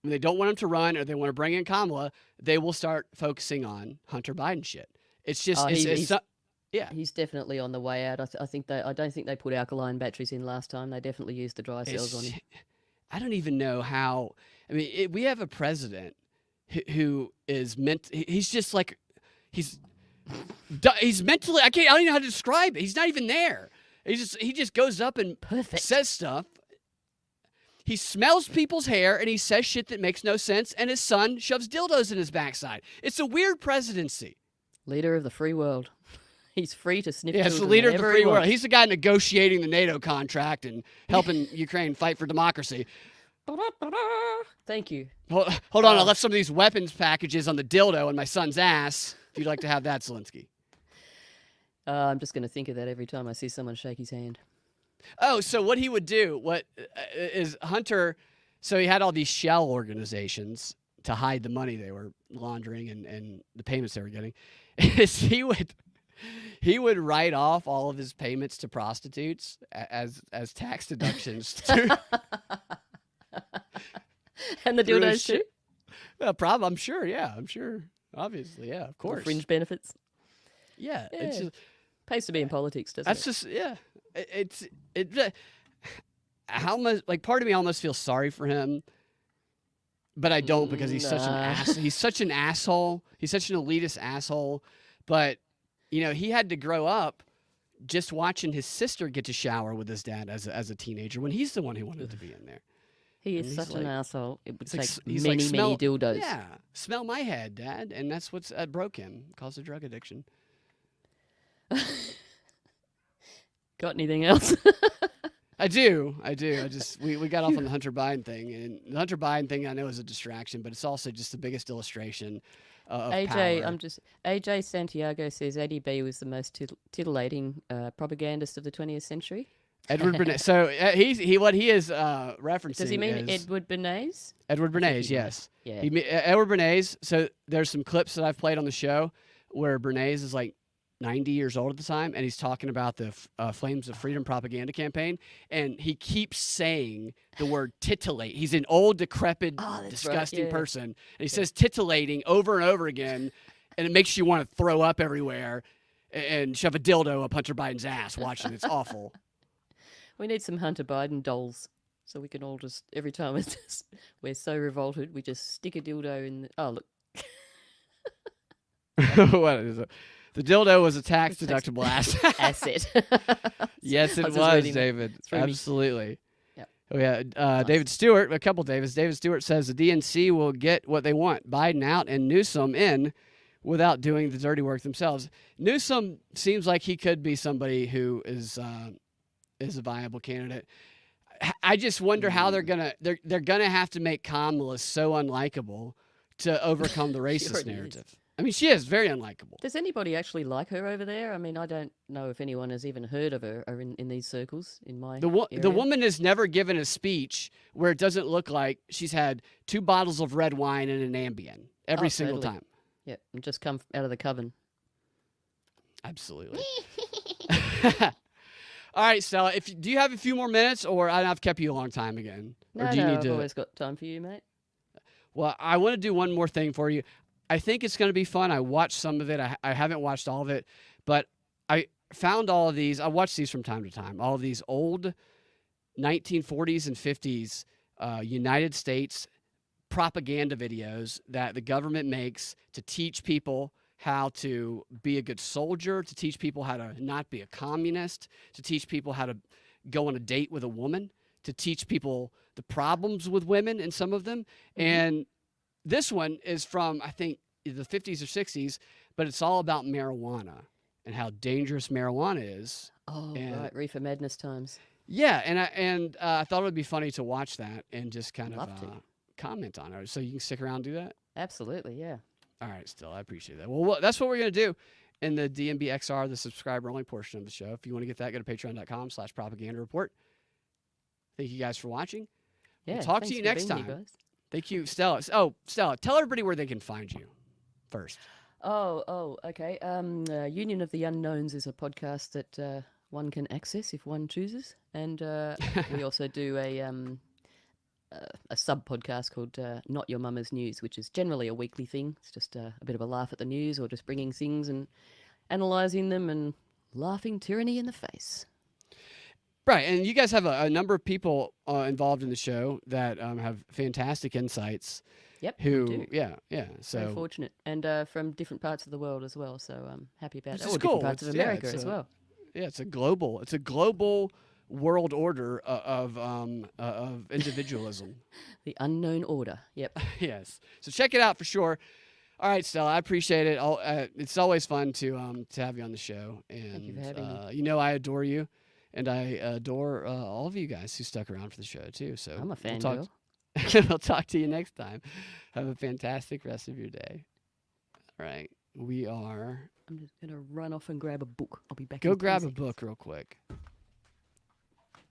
when they don't want him to run or they want to bring in Kamala, they will start focusing on Hunter Biden shit. It's just yeah. He's definitely on the way out. I don't think they put alkaline batteries in last time. They definitely used the dry cells on him. I don't even know how. I mean, we have a president who is he's just like he's mentally. I don't even know how to describe it. He's not even there. He just goes up and says stuff. He smells people's hair and he says shit that makes no sense. And his son shoves dildos in his backside. It's a weird presidency. Leader of the free world. He's free to sniff. Yeah, it's the leader of the free world. He's the guy negotiating the NATO contract and helping Ukraine fight for democracy. Thank you. Hold on, I left some of these weapons packages on the dildo in my son's ass. If you'd like to have that, Zelensky. I'm just going to think of that every time I see someone shake his hand. Oh, so what he would do, is Hunter, so he had all these shell organizations to hide the money they were laundering and the payments they were getting, is he would write off all of his payments to prostitutes as tax deductions. And the dildos too? Probably, I'm sure, yeah. I'm sure. Obviously, yeah, of course. Fringe benefits. Yeah. It's just, pays to be in politics, doesn't it? That's just, yeah. How much, like, part of me almost feels sorry for him, but I don't because he's such an ass. He's such an asshole. He's such an elitist asshole. But, he had to grow up just watching his sister get to shower with his dad as a teenager when he's the one who wanted to be in there. He is such an asshole. It would take many dildos. Yeah. Smell my head, Dad. And that's what's broke him. Caused a drug addiction. Got anything else? I do. We got off on the Hunter Biden thing, and the Hunter Biden thing I know is a distraction, but it's also just the biggest illustration of AJ, power. AJ Santiago says ADB was the most titillating propagandist of the 20th century. Edward Bernays. So what he is referencing. Does he mean Edward Bernays? Edward Bernays, yes. Yeah. Edward Bernays. So there's some clips that I've played on the show where Bernays is like 90 years old at the time, and he's talking about the Flames of Freedom propaganda campaign, and he keeps saying the word titillate. He's an old, decrepit, disgusting person, and he says titillating over and over again, and it makes you want to throw up everywhere and shove a dildo up Hunter Biden's ass watching. It's awful. We need some Hunter Biden dolls, so we can all just, every time we're so revolted, we just stick a dildo in. Oh, look. What is it? The dildo was a tax-deductible asset. Yes, it was, David. Absolutely. Yeah. Oh, yeah. David Stewart, a couple Davids. David Stewart says the DNC will get what they want, Biden out and Newsom in, without doing the dirty work themselves. Newsom seems like he could be somebody who is a viable candidate. I just wonder how they're gonna have to make Kamala so unlikable to overcome the racist narrative. I mean, she is very unlikable. Does anybody actually like her over there? I mean, I don't know if anyone has even heard of her or in these circles in my area. The woman has never given a speech where it doesn't look like she's had 2 bottles of red wine and an Ambien every single time. Yeah, and just come out of the coven. Absolutely. All right, Stella, do you have a few more minutes, or I've kept you a long time again? No, or do you need I've to... always got time for you, mate. Well, I want to do one more thing for you. I think it's going to be fun. I watched some of it. I haven't watched all of it, but I found all of these. I watch these from time to time. All of these old 1940s and 50s United States propaganda videos that the government makes to teach people how to be a good soldier, to teach people how to not be a communist, to teach people how to go on a date with a woman, to teach people the problems with women in some of them. Mm-hmm. And this one is from, I think, the 50s or 60s, but it's all about marijuana and how dangerous marijuana is. Oh, right, Reefer Madness times. Yeah, and I thought it would be funny to watch that and just kind comment on it. So you can stick around and do that? Absolutely, yeah. All right, Stella, I appreciate that. Well, that's what we're going to do in the DNB XR, the subscriber-only portion of the show. If you want to get that, go to patreon.com/propaganda report. Thank you guys for watching. Yeah, We'll talk to thanks you for next being here, time. guys. Thank you, Stella. Oh, Stella, tell everybody where they can find you first. Okay. Union of the Unknowns is a podcast that one can access if one chooses, and we also do a sub podcast called Not Your Mama's News, which is generally a weekly thing. It's just a bit of a laugh at the news, or just bringing things and analysing them and laughing tyranny in the face. Right, and you guys have a number of people involved in the show that have fantastic insights. Yep. we Who, do. yeah. Very So fortunate, and from different parts of the world as well. So I'm happy about Which that. is Or cool. different parts of It's- yeah, America it's as a- well. yeah, it's a global world order of individualism. The Unknown Order. Yep. Yes. So check it out for sure. All right, Stella, I appreciate it. It's always fun to have you on the show, and you for having me. you know I adore you, and I adore all of you guys who stuck around for the show too. So I'm a we'll fangirl. we'll talk to you next time. Have a fantastic rest of your day. All right, we are. I'm just gonna run off and grab a book. I'll be back. Go in 10 grab a seconds. book real quick.